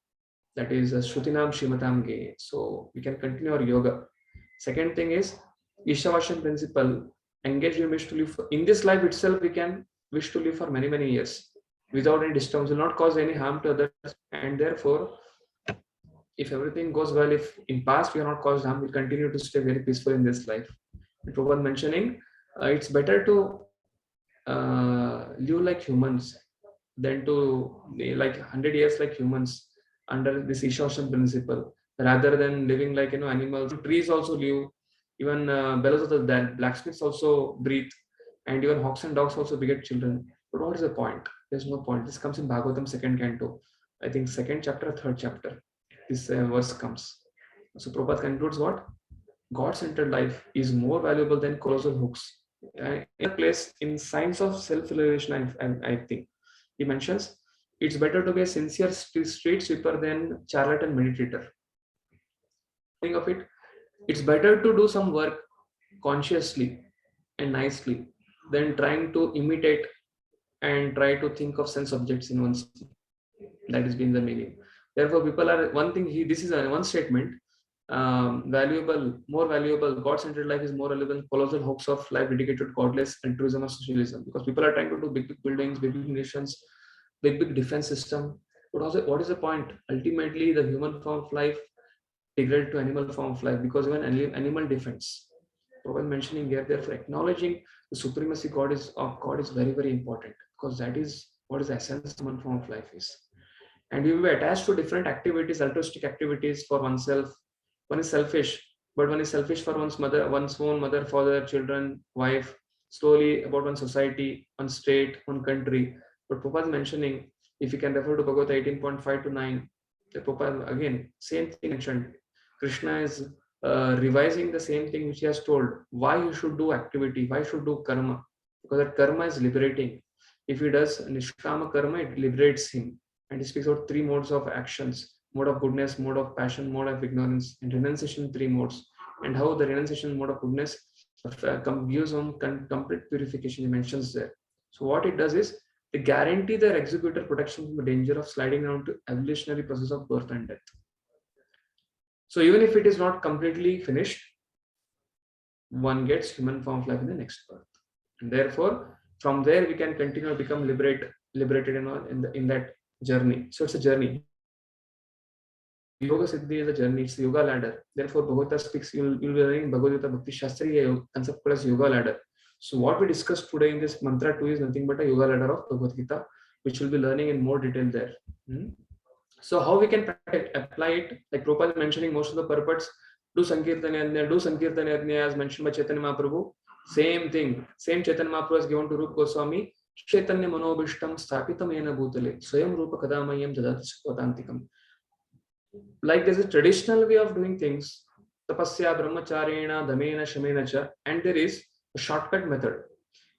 That is Shrutinam Shimatam Ge. So we can continue our yoga. Second thing is Ishavasham principle. Engage, we wish to live in this life itself. We can wish to live for many, many years. without any disturbance, will not cause any harm to others, and therefore, if everything goes well, if in past we are not caused harm, we'll continue to stay very peaceful in this life. And Prabhupada mentioning, it's better to live like humans than to be like 100 years like humans under this Ishoshan principle, rather than living like animals. Trees also live, even bellows of the blacksmiths also breathe, and even hawks and dogs also beget children. But what is the point? There's no point. This comes in Bhagavatam second canto, I think second chapter, third chapter. This verse comes. So Prabhupada concludes what? God-centered life is more valuable than colossal hooks. In a place in Science of Self-Realization, I think he mentions it's better to be a sincere street sweeper than charlatan meditator. Think of it, it's better to do some work consciously and nicely than trying to imitate and try to think of sense objects in one's. That has been the meaning. Therefore, people are one thing. This is one statement. Valuable, more valuable. God-centered life is more valuable than colossal hopes of life dedicated to godless altruism or socialism. Because people are trying to do big buildings, big nations, big defense system. But what is the point? Ultimately, the human form of life degraded to animal form of life, because even animal defense. Prabhupada mentioning here, therefore, acknowledging the supremacy of God is very, very important, because that is what is the essence of human form of life is. And we will be attached to different activities, altruistic activities for oneself. One is selfish, but one is selfish for one's own mother, father, children, wife, slowly about one society, one state, one country. But Prabhupada is mentioning, if you can refer to Bhagavad 18.5 to 9, the Prabhupada again, same thing mentioned. Krishna is revising the same thing which he has told. Why you should do activity, why should do karma? Because that karma is liberating. If he does nishkama karma, it liberates him. And he speaks about three modes of actions: mode of goodness, mode of passion, mode of ignorance, and renunciation, three modes. And how the renunciation mode of goodness gives on complete purification, he mentions there. So what it does is, they guarantee their executor protection from the danger of sliding down to evolutionary process of birth and death. So even if it is not completely finished, one gets human form of life in the next birth. And therefore, from there we can continue to become liberated in that journey. So it's a journey. Yoga Siddhi is a journey, it's a yoga ladder. Therefore, Bhagavata speaks, you'll be learning Bhagavad Gita Bhakti Shastri, a concept called as yoga ladder. So what we discussed today in this mantra 2 is nothing but a yoga ladder of Bhagavad Gita, which we'll be learning in more detail there. So how we can apply it, like Prabhupada mentioning most of the purports, do Sankirtan as mentioned by Chaitanya Mahaprabhu. Same thing, same Chaitanya Mahaprabhu has given to Rupa Goswami. Chaitanya Manobishtam Sthapitam Ena Bhutale Swayam Rupa Kadamayam Jadati Sukvatantikam. Like there's a traditional way of doing things, tapasya, brahmacharena, dhamena, shamena cha, and there is a shortcut method.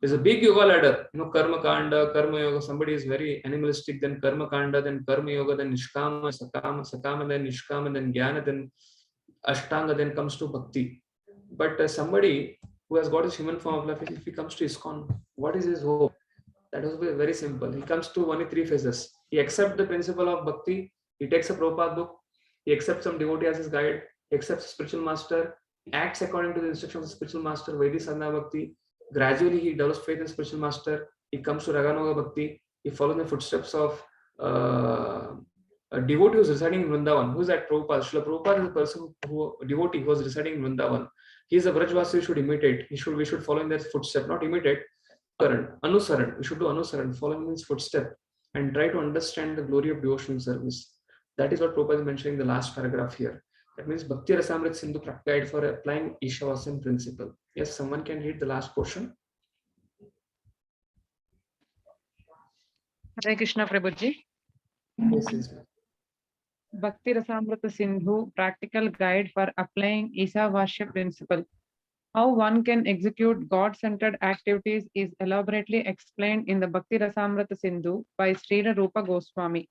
There's a big yoga ladder, karma kanda, karma yoga. Somebody is very animalistic, then karma kanda, then karma yoga, then nishkama, sakama, then nishkama, then jnana, then ashtanga, then comes to bhakti. But somebody who has got his human form of life, if he comes to ISKCON, what is his hope? That is very simple. He comes to only 3 phases. He accepts the principle of bhakti. He takes a Prabhupada book. He accepts some devotee as his guide. He accepts a spiritual master. Acts according to the instructions of the spiritual master. Vaidhi Sadhana Bhakti. Gradually, he develops faith in spiritual master. He comes to Raganoga Bhakti. He follows the footsteps of a devotee who is residing in Vrindavan. Who is that? Prabhupada. Srila Prabhupada is a person devotee who was residing in Vrindavan. He is a Vrajvasi we should imitate. We should follow in their footsteps, not imitate. Anusaran. We should do Anusaran, following his footstep, and try to understand the glory of devotional service. That is what Prabhupada is mentioning in the last paragraph here. That means Bhakti Rasamrit Sindhu guide for applying Ishavasana principle. Yes, someone can read the last portion. Hare Krishna Prabhuji. Yes. Bhakti Rasamrita Sindhu practical guide for applying Ishavasya principle. How one can execute God-centered activities is elaborately explained in the Bhakti Rasamrita Sindhu by Srila Rupa Goswami.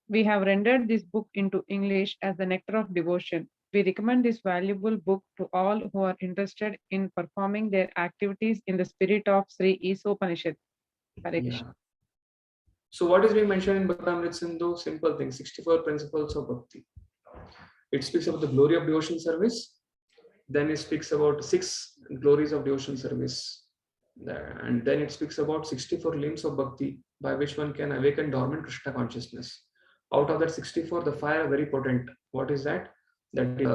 We have rendered this book into English as the Nectar of Devotion. We recommend this valuable book to all who are interested in performing their activities in the spirit of Sri Isopanishad. Hare Krishna. So what is being mentioned in Bhakti Rasamrita Sindhu? Simple thing, 64 principles of Bhakti. It speaks about the glory of devotion service. Then it speaks about 6 glories of devotion service. And then it speaks about 64 limbs of bhakti by which one can awaken dormant Krishna consciousness. Out of that 64, the 5 are very potent. What is that? That is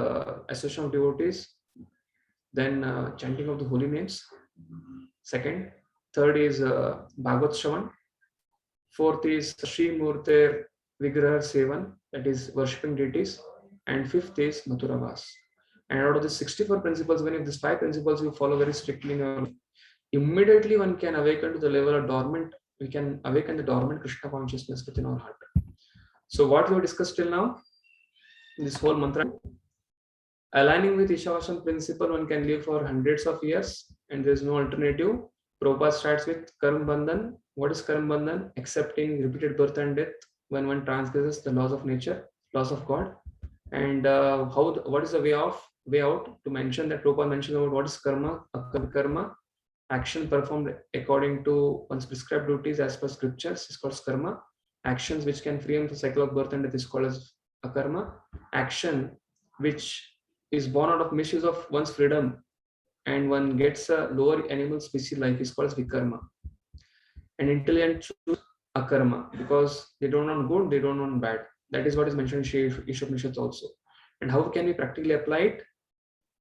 association of devotees, then chanting of the holy names. Second, third is Bhagavad Shravan. Fourth is Sri Murter Vigraha Sevan, that is worshipping deities. And fifth is Mathura Vas. And out of the 64 principles, when if these 5 principles you follow very strictly in your life, immediately one can awaken to the level of dormant, we can awaken the dormant Krishna consciousness within our heart. So what we have discussed till now, this whole mantra, aligning with Ishavasana principle, one can live for hundreds of years and there is no alternative. Prabhupada starts with Karma Bandhan. What is Karma Bandhan? Accepting repeated birth and death when one transgresses the laws of nature, laws of God. And what is the way out? To mention that Prabhupada mentioned about what is karma, karma, action performed according to one's prescribed duties as per scriptures is called karma. Actions which can free him from the cycle of birth and death is called as akarma. Action which is born out of misuse of one's freedom and one gets a lower animal species life is called as vikarma. And intelligent choose akarma because they don't want good, they don't want bad. That is what is mentioned in Isopanishad also. And how can we practically apply it?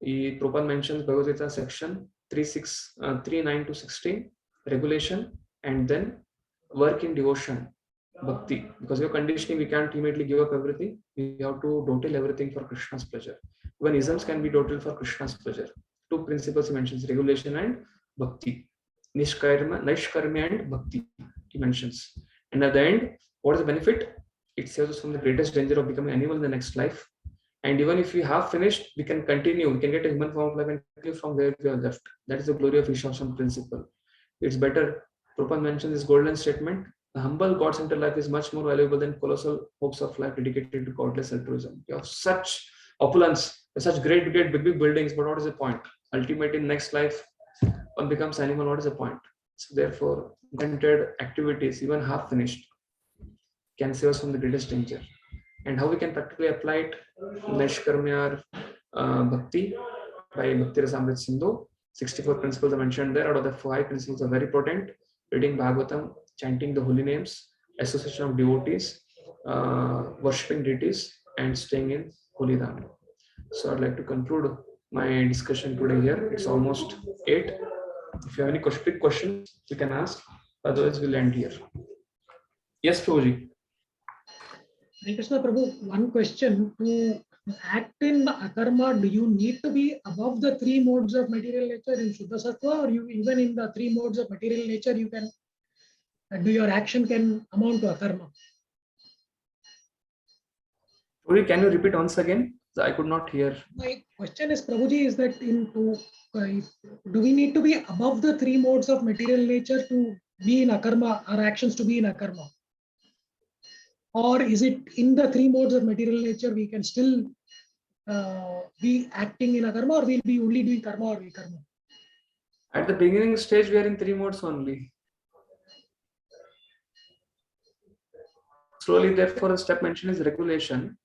Prabhupada mentions Bhagavad Gita section 3:9 to 16, regulation, and then work in devotion, bhakti. Because we are conditioning, we can't immediately give up everything. We have to dottle everything for Krishna's pleasure. Even isms can be dottled for Krishna's pleasure. 2 principles he mentions, regulation and bhakti. Nishkarma and bhakti he mentions. And at the end, what is the benefit? It saves us from the greatest danger of becoming animal in the next life. And even if we have finished, we can continue. We can get a human form of life and continue from where we are left. That is the glory of Ishavasana principle. It's better. Prabhupada mentions this golden statement. The humble God-centered life is much more valuable than colossal hopes of life dedicated to godless altruism. You have such opulence, such great big buildings, but what is the point? Ultimately, in next life, one becomes animal. What is the point? So therefore, God-centered activities, even half finished, can save us from the greatest danger. And how we can practically apply it? Nishkarma bhakti by Bhakti Rasamrit Sindhu. 64 principles are mentioned there. Out of the 5 principles are very important. Reading Bhagavatam, chanting the holy names, association of devotees, worshipping deities, and staying in holy dham. So I'd like to conclude my discussion today here. It's almost 8. If you have any quick questions, you can ask. Otherwise, we'll end here. Yes, Prabhuji. Hare Krishna Prabhu, one question. To act in akarma, do you need to be above the 3 modes of material nature in Shuddha Sattva, or you even in the 3 modes of material nature, you can do your action can amount to akarma? Prabhuji, can you repeat once again? I could not hear. My question is, Prabhuji, is that do we need to be above the 3 modes of material nature to be in akarma, our actions to be in akarma? Or is it in the 3 modes of material nature we can still be acting in akarma, or we'll be only doing karma or vikarma? At the beginning stage, we are in 3 modes only. Slowly, therefore, the step mentioned is regulation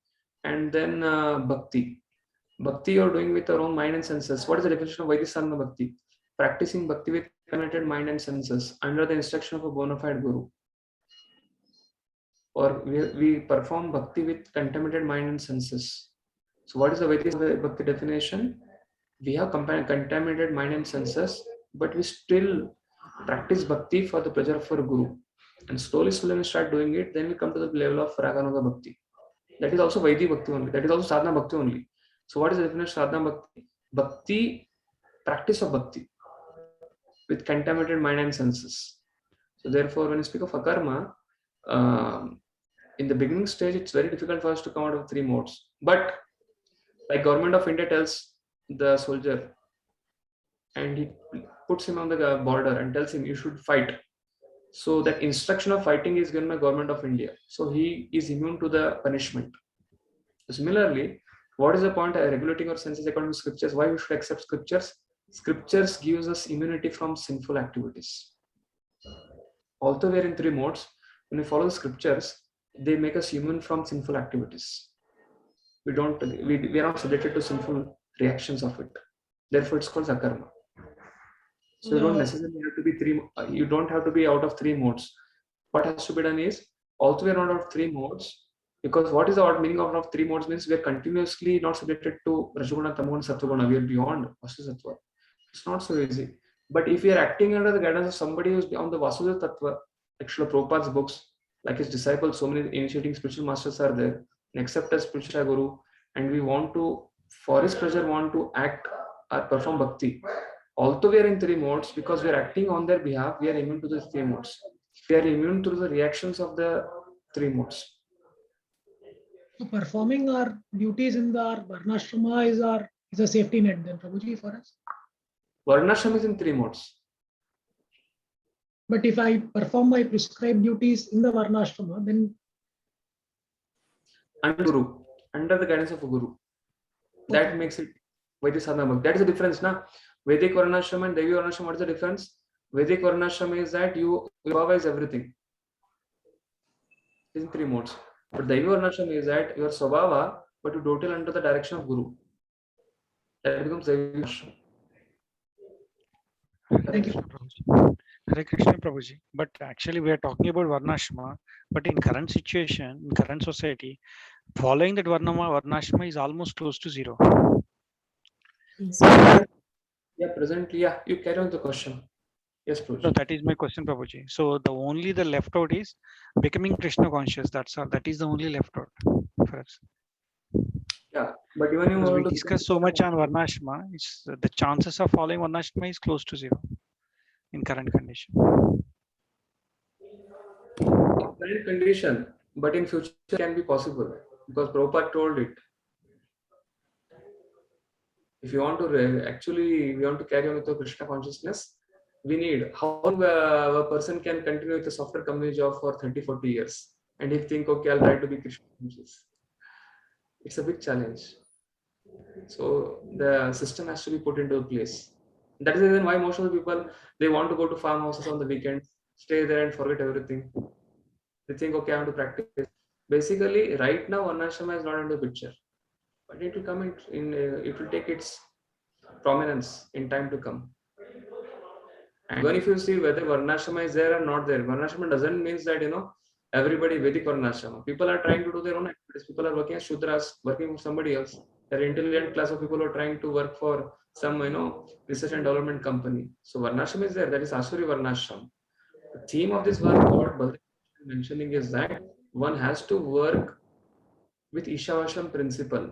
and then bhakti. Bhakti you are doing with your own mind and senses. What is the definition of Vaidhi Bhakti? Practicing bhakti with connected mind and senses under the instruction of a bona fide guru. Or we perform bhakti with contaminated mind and senses. So what is the Vaidhi Bhakti definition? We have contaminated mind and senses, but we still practice bhakti for the pleasure of our guru. And slowly when we start doing it, then we come to the level of Raganuga Bhakti. That is also Vaidhi Bhakti only. That is also Sadhana Bhakti only. So what is the definition of Sadhana Bhakti? Bhakti, practice of bhakti with contaminated mind and senses. So therefore, when you speak of akarma, in the beginning stage, it's very difficult for us to come out of 3 modes. But like Government of India tells the soldier, and he puts him on the border and tells him you should fight. So that instruction of fighting is given by Government of India. So he is immune to the punishment. So similarly, what is the point of regulating our senses according to scriptures? Why we should accept scriptures? Scriptures gives us immunity from sinful activities. Although we are in 3 modes, when we follow the scriptures, they make us immune from sinful activities. We are not subjected to sinful reactions of it. Therefore, it's called akarma. So you don't necessarily have to be three. You don't have to be out of three modes. What has to be done is also we are not out of three modes, because what is the meaning of three modes means we are continuously not subjected to Rajoguna, Tamoguna, Sattva. We are beyond Vastu. It's not so easy. But if we are acting under the guidance of somebody who's on the Vasudeva Tattva, like Srila Prabhupada's books, like his disciples, so many initiating spiritual masters are there, and accept as spiritual guru, and we want to, for his pleasure, want to act or perform bhakti. Although we are in three modes, because we are acting on their behalf, we are immune to the three modes. We are immune to the reactions of the three modes. So performing our duties in our Varnashrama is a safety net then, Prabhuji, for us. Varnashrama is in three modes. But if I perform my prescribed duties in the Varnashrama, then under the guidance of a guru, that makes it Vedic sadhana. That is the difference, na? Vedic Varnashrama and Devi Varnashrama. What is the difference? Vedic Varnashrama is that you supervise everything. It's in three modes. But Devi Varnashrama is that you are Swabhava, but you do it under the direction of Guru. That becomes Devi Varnashrama. Thank you. Hare Krishna Prabhuji. But actually we are talking about Varnashrama, but in current situation, in current society, following that Varnashrama is almost close to zero. Yeah, presently, yeah. You carry on the question. Yes, Prabhuji. No, that is my question, Prabhuji. So the only the left out is becoming Krishna conscious. That's all. That is the only left out for us. Yeah, but even because we discuss so much on Varnashrama, it's the chances of following Varnashrama is close to zero in current condition. In current condition, but in future can be possible, because Prabhupada told it. If you want to actually, we want to carry on with the Krishna consciousness, we need how a person can continue with a software company job for 30-40 years, and he think, okay, I'll try to be Krishna conscious. It's a big challenge. So the system has to be put into place. That is the reason why most of the people, they want to go to farmhouses on the weekends, stay there and forget everything. They think, okay, I have to practice. Basically, right now, Varnashrama is not in the picture, but it will come in it will take its prominence in time to come. And even if you see whether Varnashrama is there or not there, Varnashrama doesn't mean that, everybody Vedic Varnashrama. People are trying to do their own activities. People are working as Shudras, working with somebody else. There are intelligent class of people who are trying to work for some, research and development company. So Varnashrama is there. That is Asuri Varnashrama. The theme of this work, what Bhakti is mentioning, is that one has to work with Ishavasham principle,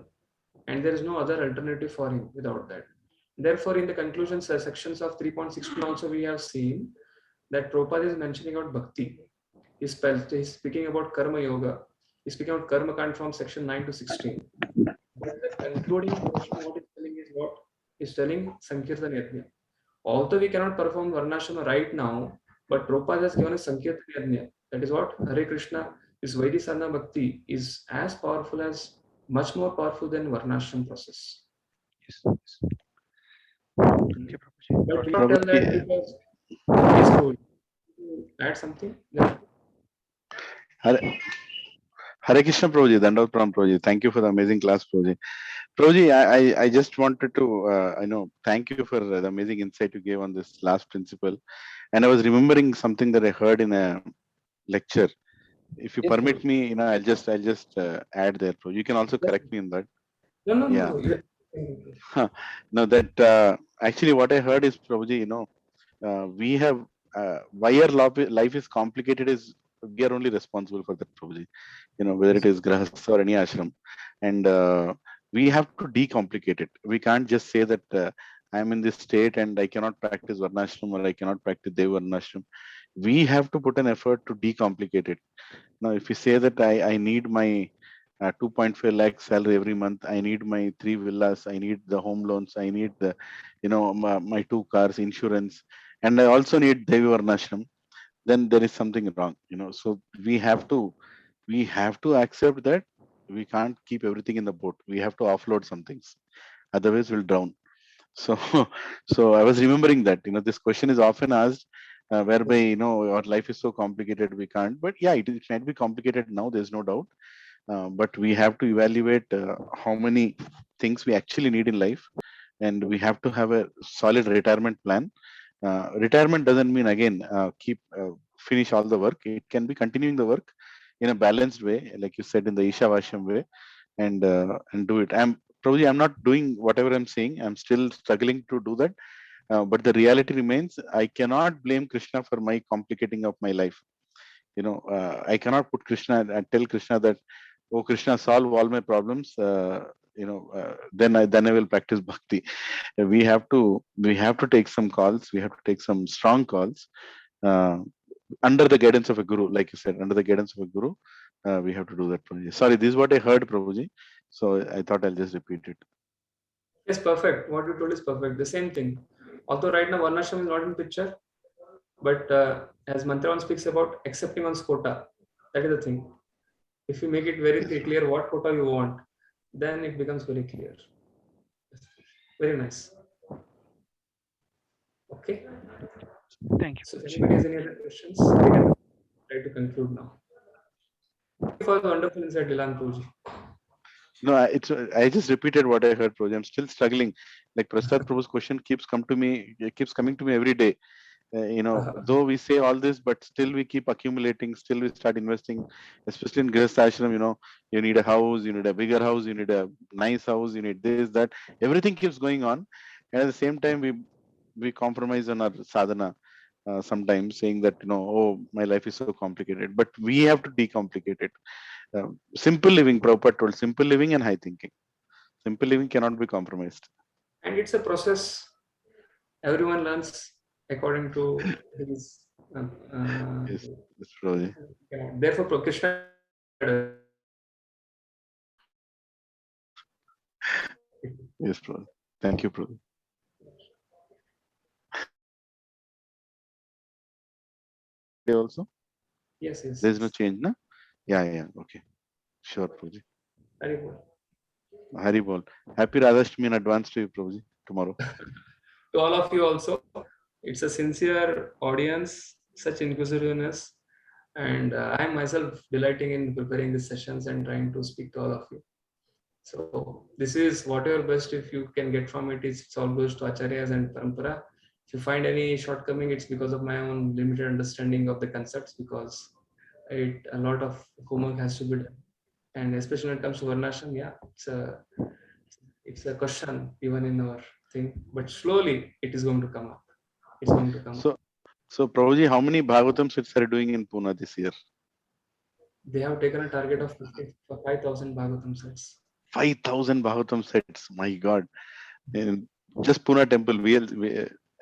and there is no other alternative for him without that. Therefore, in the conclusions sections of 3.16 also we have seen that Prabhupada is mentioning about bhakti. He's speaking about karma yoga. He's speaking about karma kand from section 9 to 16. But the concluding portion, what is telling is what is telling Sankirtan Yajna. Although we cannot perform Varnashrama right now, but Prabhupada has given us Sankirtan Yajna. That is what Hare Krishna, this Vaidhi Sadhana Bhakti is as powerful as, much more powerful than Varnashram process. Yes. Okay, Prabhuji. But we tell that because yes, Prabhuji, add something. Yeah. Hare Krishna Prabhuji, Dandavat Pranam Prabhuji. Thank you for the amazing class, Prabhuji. Prabhuji, I just wanted to, thank you for the amazing insight you gave on this last principle. And I was remembering something that I heard in a lecture. If you permit me, I'll just add there. You can also correct me in that. No. No, that actually what I heard is, Prabhuji, we have why our life is complicated is we are only responsible for that, Prabhuji. Whether it is grahastha or any ashram, and we have to decomplicate it. We can't just say that I'm in this state and I cannot practice varnashram or I cannot practice deva varnashram. We have to put an effort to decomplicate it. Now, if you say that I need my 2.5 lakh salary every month, I need my 3 villas, I need the home loans, I need the, my 2 cars, insurance, and I also need Devi Varnashram, then there is something wrong, So we have to accept that we can't keep everything in the boat. We have to offload some things, otherwise we'll drown. So, so I was remembering that, this question is often asked, whereby, our life is so complicated, we can't. But yeah, it might be complicated now, there's no doubt. But we have to evaluate how many things we actually need in life, and we have to have a solid retirement plan, Retirement doesn't mean again finish all the work. It can be continuing the work in a balanced way, like you said, in the Ishavasham way, and do it. Probably I'm not doing whatever I'm saying. I'm still struggling to do that. But the reality remains, I cannot blame Krishna for my complicating of my life. I cannot put Krishna and tell Krishna that, oh, Krishna, solve all my problems. Then I will practice bhakti. We have to take some calls. We have to take some strong calls under the guidance of a guru, like you said, under the guidance of a guru. We have to do that. Prabhuji. Sorry, this is what I heard, Prabhuji. So I thought I'll just repeat it. Yes, perfect. What you told is perfect. The same thing. Although right now Varnashram is not in picture, but as Mantra 1 speaks about accepting one's quota, that is the thing. If you make it very clear what quota you want, then it becomes very clear. Very nice. Okay. Thank you. So if anybody has any other questions, we can try to conclude now. Thank you for the wonderful insight, Lilananda Prabhuji. No, I just repeated what I heard, Prabhuji. I'm still struggling. Like Prasad Prabhu's question keeps coming to me every day. Though we say all this, but still we keep accumulating, still we start investing, especially in Grihastha Ashram, you need a house, you need a bigger house, you need a nice house, you need this, that, everything keeps going on. And at the same time, we compromise on our sadhana, sometimes saying that, oh, my life is so complicated, but we have to decomplicate it. Simple living, Prabhupada told, simple living and high thinking. Simple living cannot be compromised. And it's a process. Everyone learns according to his. Yes, Prabhuji. Therefore, Krishna. Yes, Prabhuji. Thank you, Prabhuji. Also? Yes. There's no change, no? Yeah. Okay. Sure, Prabhuji. Hari Bol. Hari Bol. Happy Radhashtami in advance to you, Prabhuji, tomorrow. To all of you also, it's a sincere audience, such inquisitiveness, and I'm myself delighting in preparing these sessions and trying to speak to all of you. So this is whatever best if you can get from it. It's all goes to Acharyas and Parampara. If you find any shortcoming, it's because of my own limited understanding of the concepts, because a lot of homework has to be done. And especially when it comes to Varnashram, it's a question even in our thing, but slowly it is going to come up. It's going to come up. So Prabhuji, how many Bhagavatam sets are you doing in Pune this year? They have taken a target of 5,000 Bhagavatam sets. 5,000 Bhagavatam sets, my God. And just Pune temple,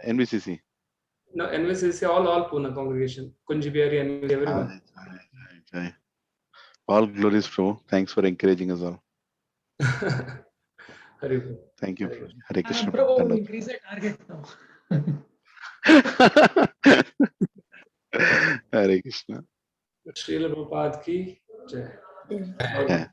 NVCC. No, NVCC, all Pune congregation, Kunjibihari, NVCC, everyone. All glories, Prabhu. Thanks for encouraging us all. Thank you. Hare Krishna. Prabhu, increase the target now. Hare Krishna. Srila Prabhupada ki jai. Yeah.